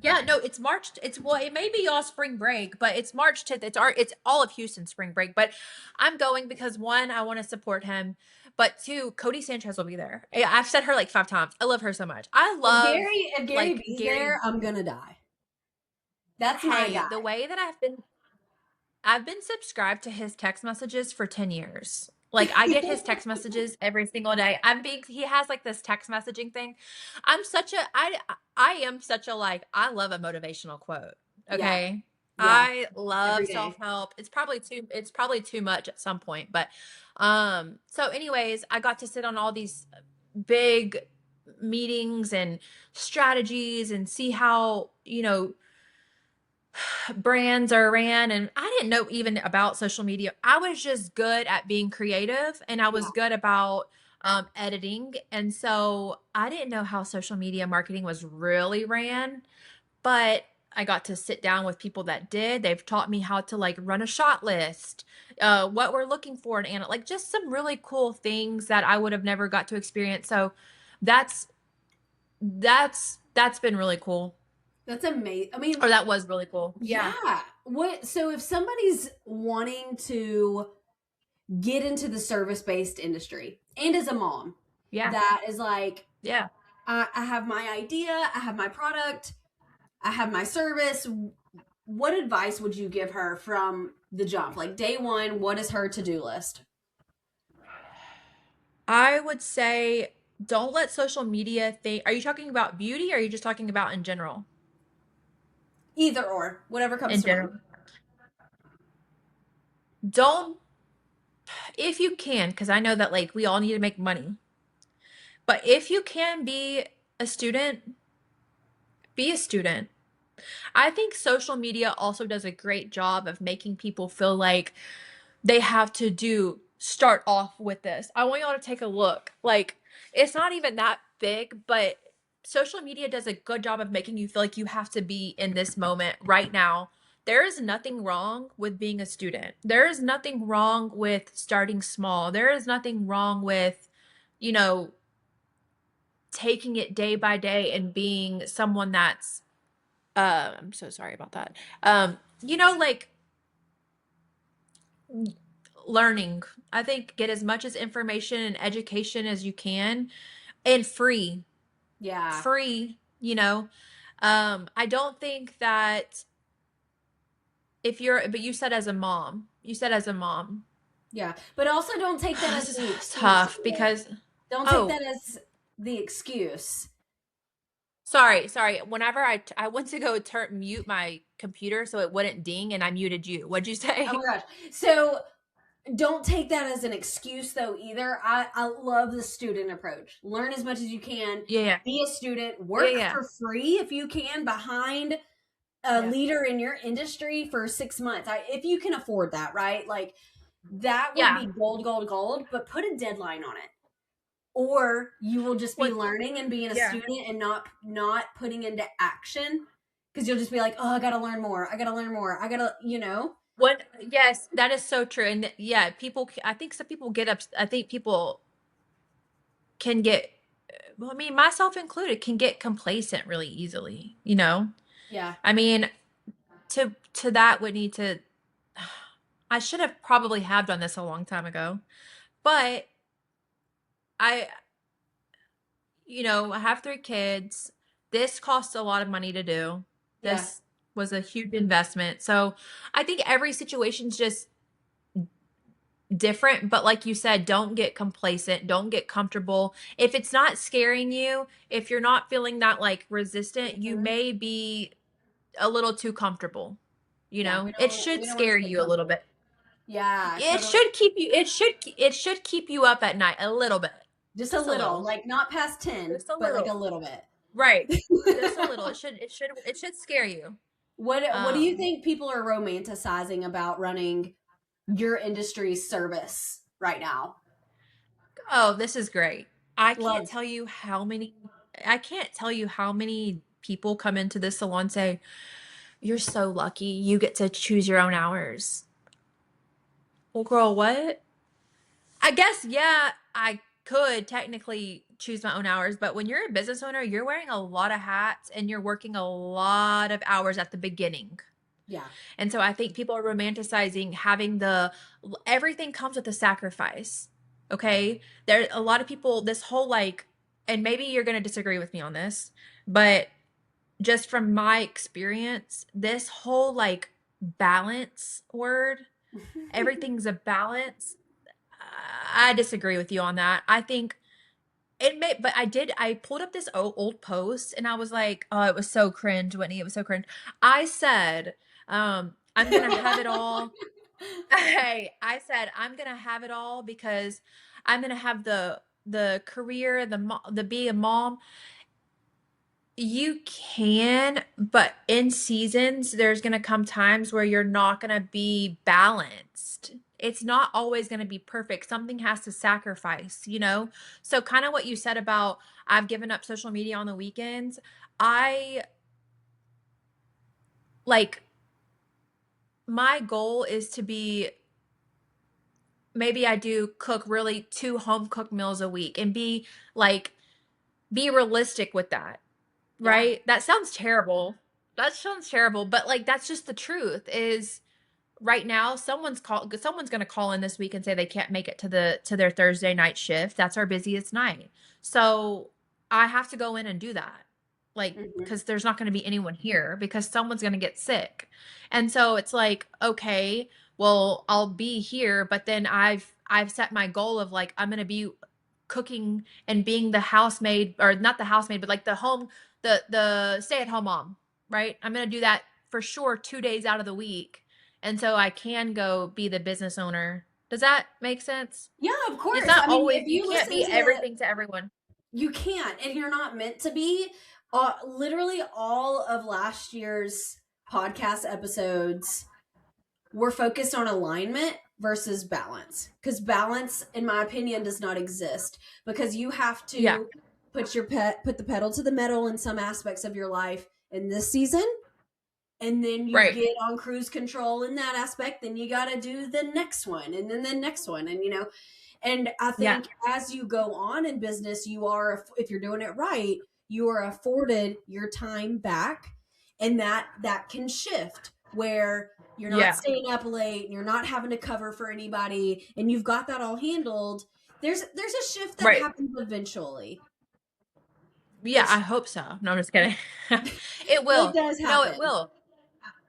yeah, no, it's March. It's, well, it may be y'all spring break, but it's March 10th. It's all of Houston spring break. But I'm going because, one, I want to support him, but two, Cody Sanchez will be there. I've said her like 5 times. I love her so much. I If love, Gary like, V's Gary. there, I'm gonna die. That's my Hey, guy. the way that I've been subscribed to his text messages for 10 years. Like, I get his text messages every single day. He has like this text messaging thing. I am such a, like, I love a motivational quote. Yeah. Okay. Yeah. I love Every day. self-help. It's probably too much at some point, but so anyways, I got to sit on all these big meetings and strategies and see how, brands are ran, and I didn't know even about social media. I was just good at being creative, and I was Yeah. good about editing. And so I didn't know how social media marketing was really ran, but I got to sit down with people that did. They've taught me how to like run a shot list, what we're looking for, and like just some really cool things that I would have never got to experience. So that's that's been really cool, That's amazing. I mean, or that was really cool. Yeah. yeah. What so if somebody's wanting to get into the service-based industry and as a mom Yeah. that is like, Yeah. I have my idea, I have my product, I have my service. What advice would you give her from the jump? Like day one, what is her to-do list? I would say don't let social media think. Are you talking about beauty, or are you just talking about in general? Either or, whatever comes In to mind. general. Don't, if you can, because I know that like we all need to make money. But if you can be a student. I think social media also does a great job of making people feel like they have to start off with this. I want y'all to take a look. Like, it's not even that big, but social media does a good job of making you feel like you have to be in this moment right now. There is nothing wrong with being a student. There is nothing wrong with starting small. There is nothing wrong with, you know, taking it day by day and being someone that's I'm so sorry about that. Like learning. I think get as much as information and education as you can, and free. Yeah. Free, you know. I don't think that but you said as a mom. You said as a mom. Yeah. But also don't take that as This is the excuse tough either. because Don't take oh, that as the excuse. sorry. Whenever I went to go mute my computer so it wouldn't ding, and I muted you. What'd you Oh say? my gosh. So don't take that as an excuse though either. I love the student approach. Learn as much as you can. Yeah, Be a student. yeah, Work yeah, for free if you can behind a yeah, leader in your industry for 6 months. If you can afford that, right? Like that would yeah. be gold, gold, gold. But put a deadline on it, or you will just be What? learning and being a Yeah. student and not putting into action because you'll just be like, oh, I gotta learn more. I gotta learn more. I gotta, What? Yes, that is so true. And yeah, I think some people I think people can get, well, I mean, myself included, can get complacent really easily, you know? Yeah, I mean, to that would need to, I should have probably have done this a long time ago, but I, I have 3 kids. This costs a lot of money to do. yeah. This was a huge investment. So I think every situation's just different, but like you said, don't get complacent, don't get comfortable. If it's not scaring you, if you're not feeling that like resistant, you Mhm. may be a little too comfortable. Yeah, It should we don't want to scare stay you a little comfortable. bit. Yeah, It totally. should keep you it should keep you up at night a little bit. Just a Just a little, little. like not past 10, Just a but like a little. little bit. Right. Just a little. It should scare you. What do you Um think people are romanticizing about running your industry's service right now? oh, this is great. Love. I can't tell you how many people come into this salon and say, "You're so lucky. You get to choose your own hours." Well, girl, what? I guess, yeah, I could technically choose my own hours, but when you're a business owner, you're wearing a lot of hats and you're working a lot of hours at the beginning. Yeah. And so I think people are romanticizing having everything comes with a sacrifice. Okay? There a lot of people this whole like, and maybe you're going to disagree with me on this, but just from my experience, this whole like balance word, everything's a balance. I disagree with you on that. I think but I pulled up this old post and I was like, oh, it was so cringe, Whitney. It was so cringe. I said, I'm gonna have it all. Hey, I said I'm gonna have it all because I'm gonna have the career, the be a mom. You can, but in seasons, there's going to come times where you're not going to be balanced. It's not always going to be perfect. Something has to sacrifice, you know? So, kind of what you said about I've given up social media on the weekends. I like my goal is to be maybe I do cook really 2 home cooked meals a week and like, be realistic with that. Yeah. Right? That sounds terrible. That sounds terrible, but, like, that's just the truth is right now, someone's gonna call in this week and say they can't make it to their Thursday night shift. That's our busiest night. So, I have to go in and do that. Like, Hmm. because there's not gonna be anyone here because someone's gonna get sick. And so it's like, okay, well, I'll be here, but then I've set my goal of, like, I'm gonna be cooking and being the housemaid or not the housemaid, but, like, the stay-at-home mom, right? I'm gonna do that for sure 2 days out of the week, and so I can go be the business owner. Does that make sense? Yeah, of It's course. not I mean, always if you you can't listen be to, everything to everyone. you can't, and you're not meant to be. Literally, all of last year's podcast episodes were focused on alignment versus balance, because balance, in my opinion, does not exist, because you have Yeah. to put the pedal to the metal in some aspects of your life in this season, and then you Right. get on cruise control in that aspect, then you got to do the next one, and then the next one, and and I Yeah. think as you go on in business, if you're doing it right, you are afforded your time back, and that can shift where you're not Yeah. staying up late, and you're not having to cover for anybody, and you've got that all handled. There's a shift that Right. happens eventually. Yeah, I It's hope so. No, I'm just kidding. It It will. does No, it happen. will.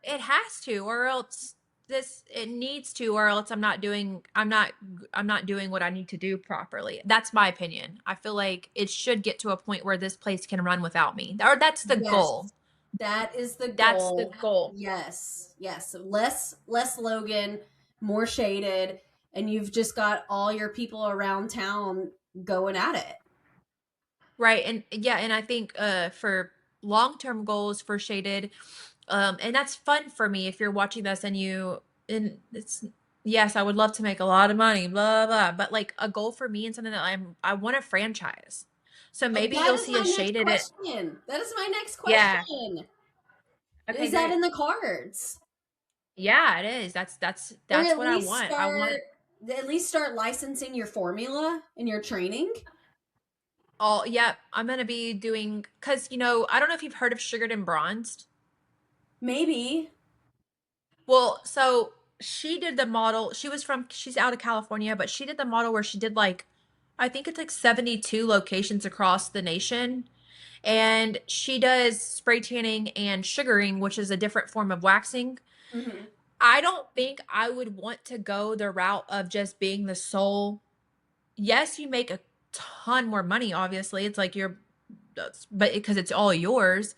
It has to, or else it needs to, or else I'm not doing what I need to do properly. That's my opinion. I feel like it should get to a point where this place can run without me. Or that's the Yes, goal. that is the That's the goal. goal. Yes, yes. Less Logan, more shaded, and you've just got all your people around town going at it. Right. And yeah, and I think for long-term goals for shaded, and that's fun for me if you're watching this and and it's yes, I would love to make a lot of money, blah blah. But like a goal for me and something that I want a franchise. So maybe That you'll is see my a next shaded it. question. That is my next Yeah. question. Okay, Is that great. in the cards? Yeah, it is. Or That's what I want. I want at least start licensing your formula and your training? all yeah, I'm gonna be doing because I don't know if you've heard of Sugared and Bronzed. Maybe. Well, so she did the model. She's out of California, but she did the model where she did like, I think it's like 72 locations across the nation. And she does spray tanning and sugaring, which is a different form of waxing. Hmm. I don't think I would want to go the route of just being the sole. Yes, you make a ton more money, obviously. It's like but because it's all yours.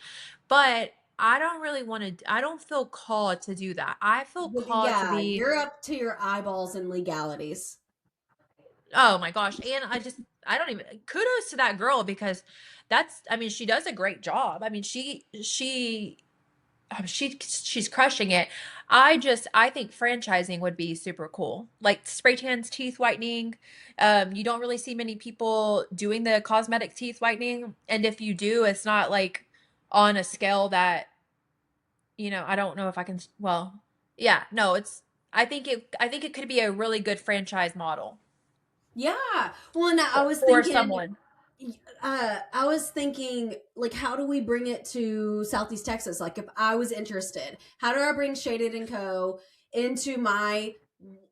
But I don't really want to, I don't feel called to do that. I feel But called to yeah, be, you're up to your eyeballs in legalities. oh my gosh. And I don't even, kudos to that girl because I mean, she does a great job. I mean, she's crushing it. I think franchising would be super cool. Like spray tans, teeth whitening. You don't really see many people doing the cosmetic teeth whitening. And if you do, it's not like on a scale that I don't know if I can, well, yeah, no, I think it could be a really good franchise model Yeah. Well, and for someone. I was thinking, like, how do we bring it to Southeast Texas? Like, if I was interested, how do I bring Shaded and Co. into I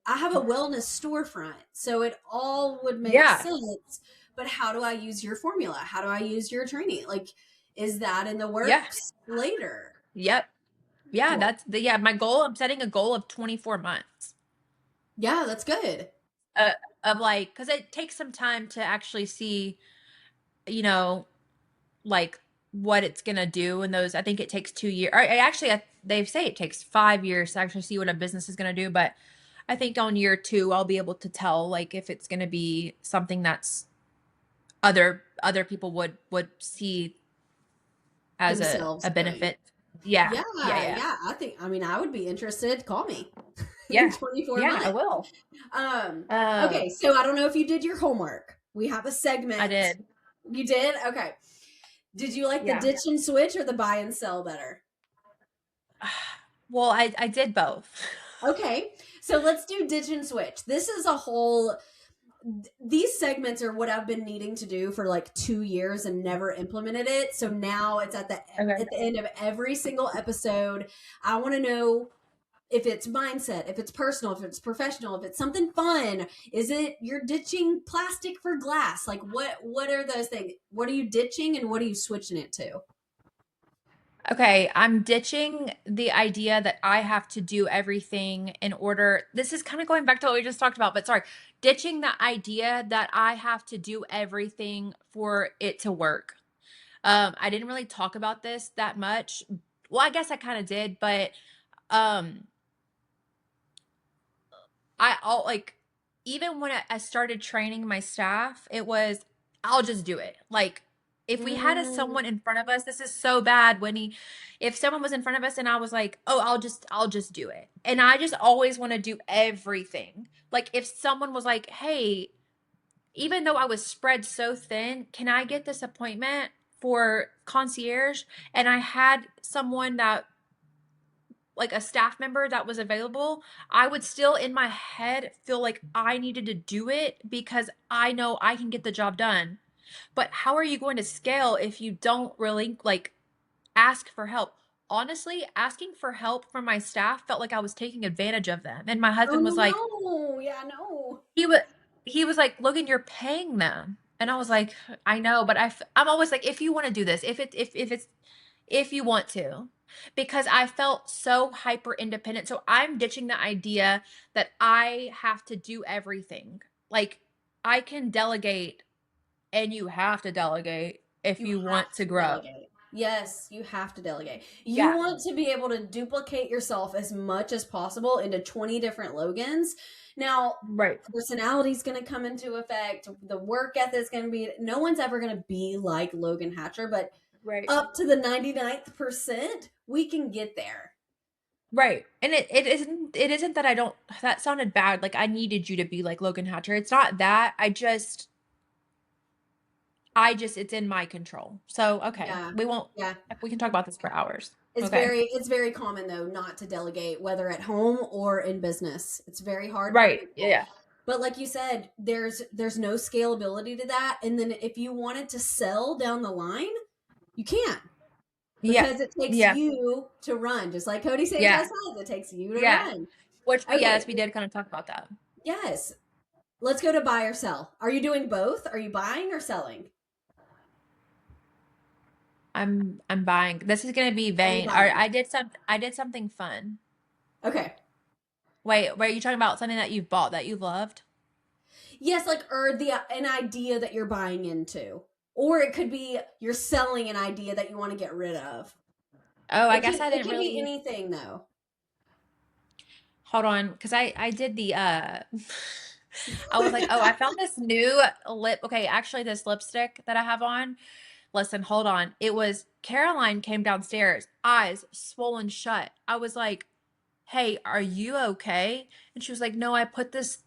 have a wellness storefront, so it all would make Yeah. sense. But how do I use your formula? How do I use your training? Like, is that in the Yeah. works later? Yep. Yeah, Well, my goal. I'm setting a goal of 24 months. yeah, that's good. Uh, of like, because it takes some time to actually see, you know, like what it's gonna do. And those, I think it takes 2 years. Or actually, they say it takes 5 years to actually see what a business is gonna do. But I think on year two, I'll be able to tell like if it's gonna be something that's other people would see as themselves a going. benefit. Yeah. Yeah, Yeah, yeah. yeah. I mean, I would be interested. Call me in Yeah. 24 Yeah, I months. will. Um, Uh, okay, so I don't know if you did your homework. We have a I segment. did. You did? Okay. Did you like the Yeah. ditch and switch or the buy and sell better? Well, I did both. Okay, so let's do ditch and switch. This is a whole. These segments are what I've been needing to do for like 2 years and never implemented it. So now it's Okay. at the end of every single episode. I want to know if it's mindset, if it's personal, if it's professional, if it's something fun. Is it you're ditching plastic for glass? Like what are those things? What are you ditching and what are you switching it to? Okay, I'm ditching the idea that I have to do everything in order. This is kind of going back to what we just talked about, but sorry. Ditching the idea that I have to do everything for it to work. I didn't really talk about this that much. Well, I guess I kind of did, but um I'll like even when I started training my staff, it was I'll just do it. Like if we had Mm, someone in front of us, this is so bad when he if someone was in front of us and I was like, "Oh, I'll just do it." And I just always want to do everything. Like if someone was like, "Hey, even though I was spread so thin, can I get this appointment for concierge?" And I had someone that like a staff member that was available, I would still in my head feel like I needed to do it because I know I can get the job done. But how are you going to scale if you don't really like ask for help? Honestly, asking for help from my staff felt like I was taking advantage of them. And my oh husband was like, no. Yeah, no. he was he was like, "Logan, you're paying them." And I was like, "I know, but I'm always like, if you want to do this, if it's if you want to." Because I felt so hyper independent. So I'm ditching the idea that I have to do everything. Like I can delegate and you have to delegate if You you want have to to grow. delegate. Yes, you have to delegate. You Yeah. want to be able to duplicate yourself as much as possible into 20 different Logans. Now, Right. personality is going to come into effect. The work ethic is going to be, no one's ever going to be like Logan Hatcher, but Right. up to the 99th percent, we can get there. Right. And it isn't that I don't that sounded bad. Like I needed you to be like Logan Hatcher. It's not that. I just it's in my control. So, okay. Yeah. We won't Yeah. we can talk about this for hours. It's Okay. very common though not to delegate whether at home or in business. It's very hard for Right. people. Yeah. But like you said, there's no scalability to that. And then if you wanted to sell down the line, you can't Yeah. because it takes Yeah. you to run. Just like Cody Sanchez Yeah. says, it takes you to Yeah. run. Which we Okay. yes, we did kind of talk about that. Yes. Let's go to buy or sell. Are you doing both? Are you buying or selling? I'm buying. This is gonna be Are you vain. Or buying? I did something fun. Okay. Wait, are you talking about something that you've bought that you loved? Yes, like or the an idea that you're buying into. Or it could be you're selling an idea that you want to get rid of. Oh, I It guess could I it didn't could be really anything though. hold on because I did the I was like, oh, I found this new lip. Okay, actually, this lipstick that I have on. Listen, hold on. It was Caroline came downstairs, eyes swollen shut. I was like, "Hey, are you okay?" And she was like, "No, I put this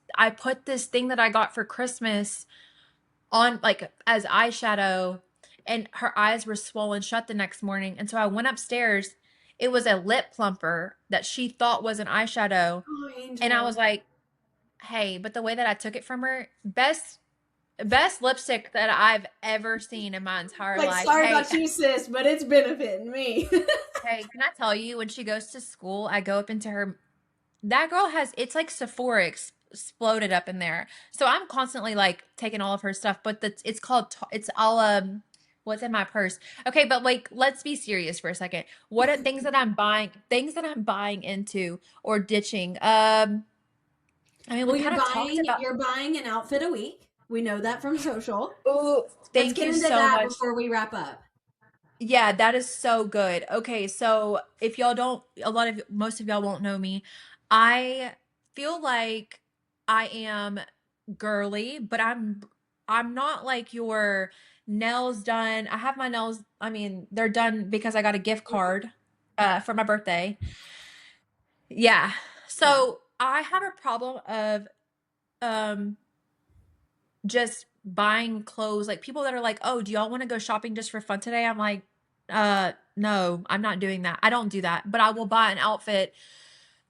thing that I got for Christmas on like as eyeshadow and her eyes were swollen shut the next morning." And so I went upstairs. It was a lip plumper that she thought was an eyeshadow, Oh, and I Angel. was like, "Hey, but the way that I took it from her, best lipstick that I've ever seen in my entire Like, life. sorry Hey, about you, sis, but it's benefiting me. hey, can I tell you when she goes to school, I go up into her that girl has it's like Sephora exploded up in there. So I'm constantly like taking all of her stuff, but it's called it's all what's in my purse. Okay, but like let's be serious for a second. What are things that I'm buying into or ditching? I mean, we Well, kind of talked about you're buying an outfit a week. We know that from social. oh, Let's thank get you into so that much. before we wrap up. Yeah, that is so good. Okay, so if y'all don't, most of y'all won't know me. I feel like I am girly, but I'm not like your nails done. I have my nails, I mean, they're done because I got a gift card for my birthday. Yeah. Yeah. So I have a problem of um just buying clothes. Like people that are like, "Oh, do y'all want to go shopping just for fun today?" I'm like, no, I'm not doing that. I don't do that. But I will buy an outfit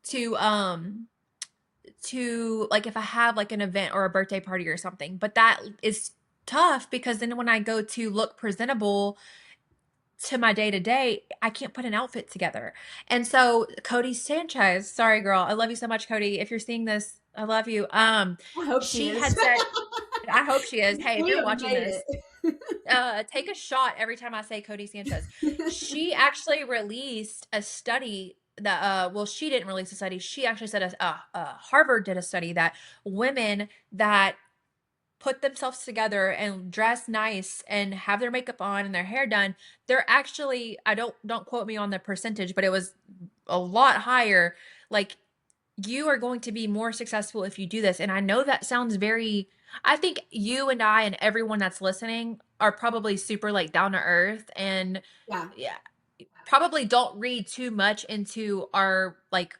to like if I have like an event or a birthday party or something. But that is tough because then when I go to look presentable to my day to day, I can't put an outfit together. And so Cody Sanchez, sorry girl, I love you so much, Cody. If you're seeing this, I love you. I hope she She is. had said, I hope she is. Hey, if We you're have watching made this, it. take a shot every time I say Cody Sanchez. She actually released a study that, well, she didn't release a study. She actually said, Harvard did a study that women that put themselves together and dress nice and have their makeup on and their hair done, they're actually, I don't quote me on the percentage, but it was a lot higher. Like you are going to be more successful if you do this. And I know that sounds very, I think you and I and everyone that's listening are probably super like down to earth and Yeah. yeah, probably don't read too much into our like,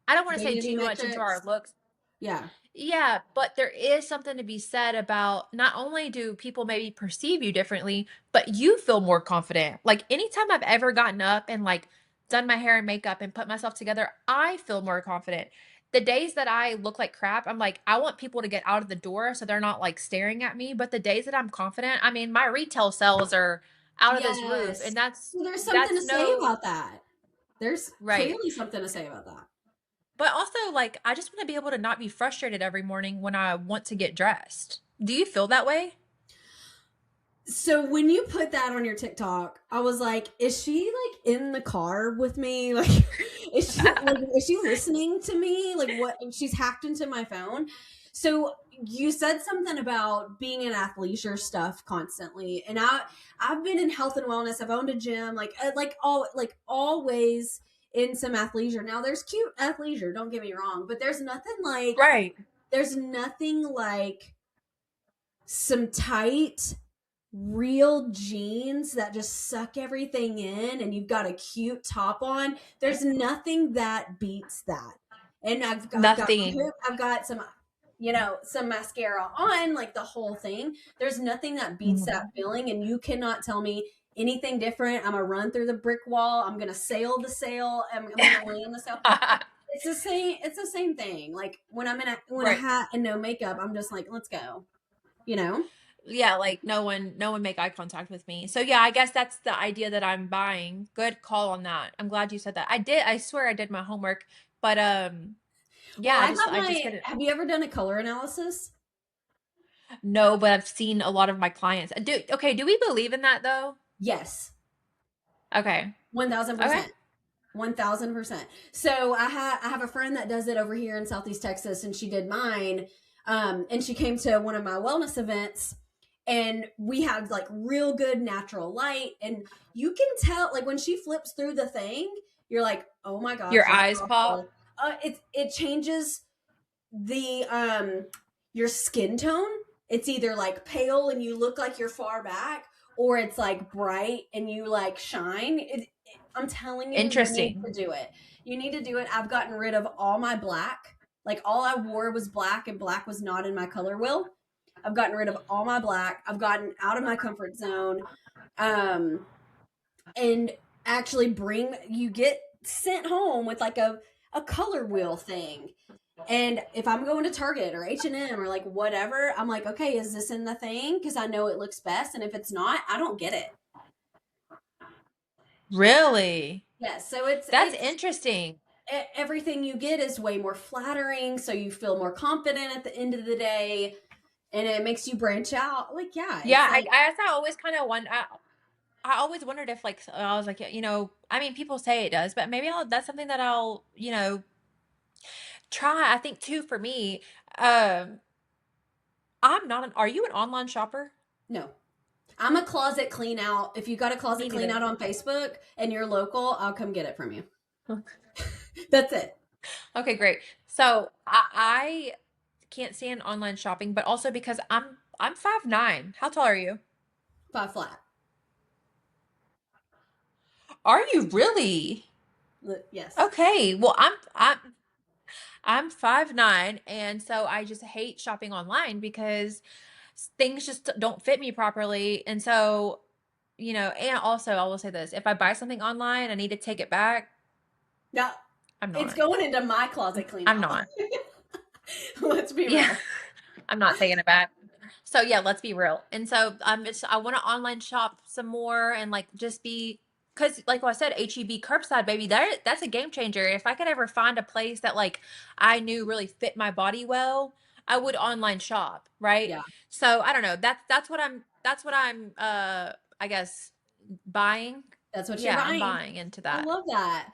I don't want to say Vanity too much into our metrics. looks. Yeah. Yeah, but there is something to be said about not only do people maybe perceive you differently, but you feel more confident. Like anytime I've ever gotten up and like done my hair and makeup and put myself together, I feel more confident. The days that I look like crap, I'm like, I want people to get out of the door so they're not like staring at me. But the days that I'm confident, I mean, my retail sales are out of this roof, Yes. and that's Well, there's something that's to say no about that. There's right. clearly something to say about that. But also, like, I just want to be able to not be frustrated every morning when I want to get dressed. Do you feel that way? So when you put that on your TikTok, I was like, is she like in the car with me? Like is she listening to me? Like what she's hacked into my phone. So you said something about being in athleisure stuff constantly. And I've been in health and wellness. I've owned a gym, like always in some athleisure. Now there's cute athleisure, don't get me wrong, but Right. there's nothing like some tight real jeans that just suck everything in and you've got a cute top on. There's nothing that beats that. And I've got Nothing. I've got some some mascara on, like the whole thing. There's nothing that beats that Mhm. feeling, and you cannot tell me anything different. I'm gonna run through the brick wall. I'm gonna sail the sail. I'm gonna land the sail. It's the same. It's the same thing. Like when I'm in a Right. hat and no makeup, I'm just like, let's go. You know? Yeah, like no one make eye contact with me. So yeah, I guess that's the idea that I'm buying. Good call on that. I'm glad you said that. I swear I did my homework, but Well, yeah, I just get it. have you ever done a color analysis? No, but I've seen a lot of my clients. Do we believe in that though? Yes, Okay. Okay. 1000%. 1000%. So I have a friend that does it over here in Southeast Texas, and she did mine. And she came to one of my wellness events, and we had like real good natural light, and you can tell like when she flips through the thing, you're like, oh my gosh, Your that's eyes pop. awful. It changes the your skin tone. It's either like pale and you look like you're far back, or it's like bright and you like shine. I'm telling you, you need Interesting. to do it. You need to do it. I've gotten rid of all my black. Like all I wore was black, and black was not in my color wheel. I've gotten rid of all my black. I've gotten out of my comfort zone. Um, and actually bring you get sent home with like a color wheel thing. And if I'm going to Target or H&M or like whatever, I'm like, okay, is this in the thing? Because I know it looks best. And if it's not, I don't get it. Really? Yeah. So That's it's interesting. everything you get is way more flattering. So you feel more confident at the end of the day, and it makes you branch out. Like, yeah, Yeah, it's like, I guess I always kind of wonder. I always wondered if, like, I was like, I mean, people say it does, but maybe that's something that I'll, try. I think too for me, um, I'm not are you an online shopper? no. I'm a closet clean out. If you got a closet Me clean neither. out on Facebook and you're local, I'll come get it from you. That's it. Okay, great. So I can't stand online shopping, but also because I'm 5'9". How tall are you? 5 flat. Are you really? Yes. Okay. Well, I'm 5'9", and so I just hate shopping online because things just don't fit me properly. And so, and also I will say this, if I buy something online, I need to take it back. No, I'm it's not. going into my closet I'm cleanout. not. Let's be Yeah. real. I'm not taking it back. So yeah, let's be real. And so I want to online shop some more and like just be, because like what I said, HEB curbside, baby, that's a game changer. If I could ever find a place that like I knew really fit my body well, I would online shop, right? Yeah, So I don't know. That's what I'm I guess buying. that's what you're Yeah, I'm buying. buying into I that. love that.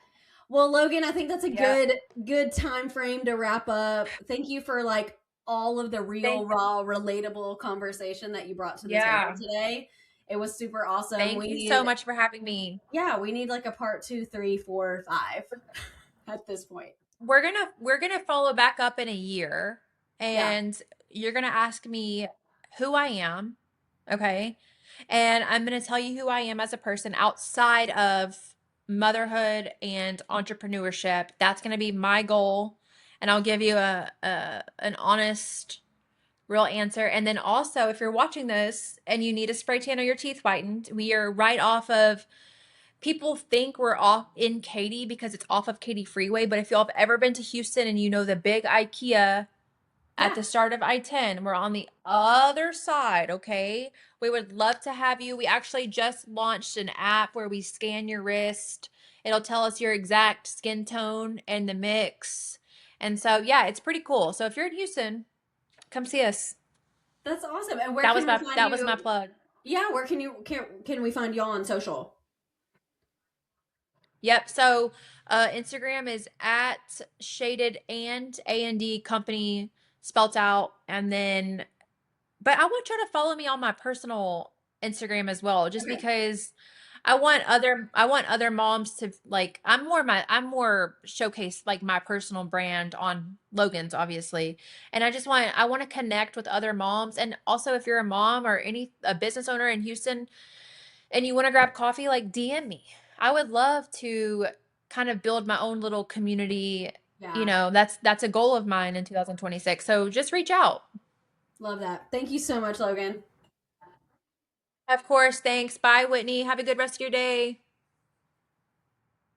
Well, Logan, I think that's a Yeah. good time frame to wrap up. Thank you for like all of the real, Thank raw, relatable conversation that you brought to the table yeah. today. It was super awesome. Thank We you so need, much for having me. yeah, we need like a part two, three, four, five at this point. We're gonna follow back up in a year, Yeah, and you're gonna ask me who I am, okay? And I'm gonna tell you who I am as a person outside of motherhood and entrepreneurship. That's gonna be my goal, and I'll give you a an honest, real answer. And then also, if you're watching this and you need a spray tan or your teeth whitened, we are right off of, people think we're off in Katy because it's off of Katy Freeway, but if y'all have ever been to Houston and you know the big IKEA at yeah, the start of I-10, we're on the other side, okay? We would love to have you. We actually just launched an app where we scan your wrist. It'll tell us your exact skin tone and the mix. And so, yeah, it's pretty cool. So if you're in Houston, come see us. that's awesome. And where can we find That was my you? plug. Yeah, where can we find y'all on social? Yep. So Instagram is at shaded and company spelt out. And then, but I want you to follow me on my personal Instagram as well, just Okay. because I want other moms to like, I'm more showcase like my personal brand on Logan's, obviously. And I want to connect with other moms. And also if you're a mom or a business owner in Houston, and you want to grab coffee, like DM me. I would love to kind of build my own little community. Yeah, That's a goal of mine in 2026. So just reach out. love that. Thank you so much, Logan. Of course. Thanks. Bye, Whitney. Have a good rest of your day.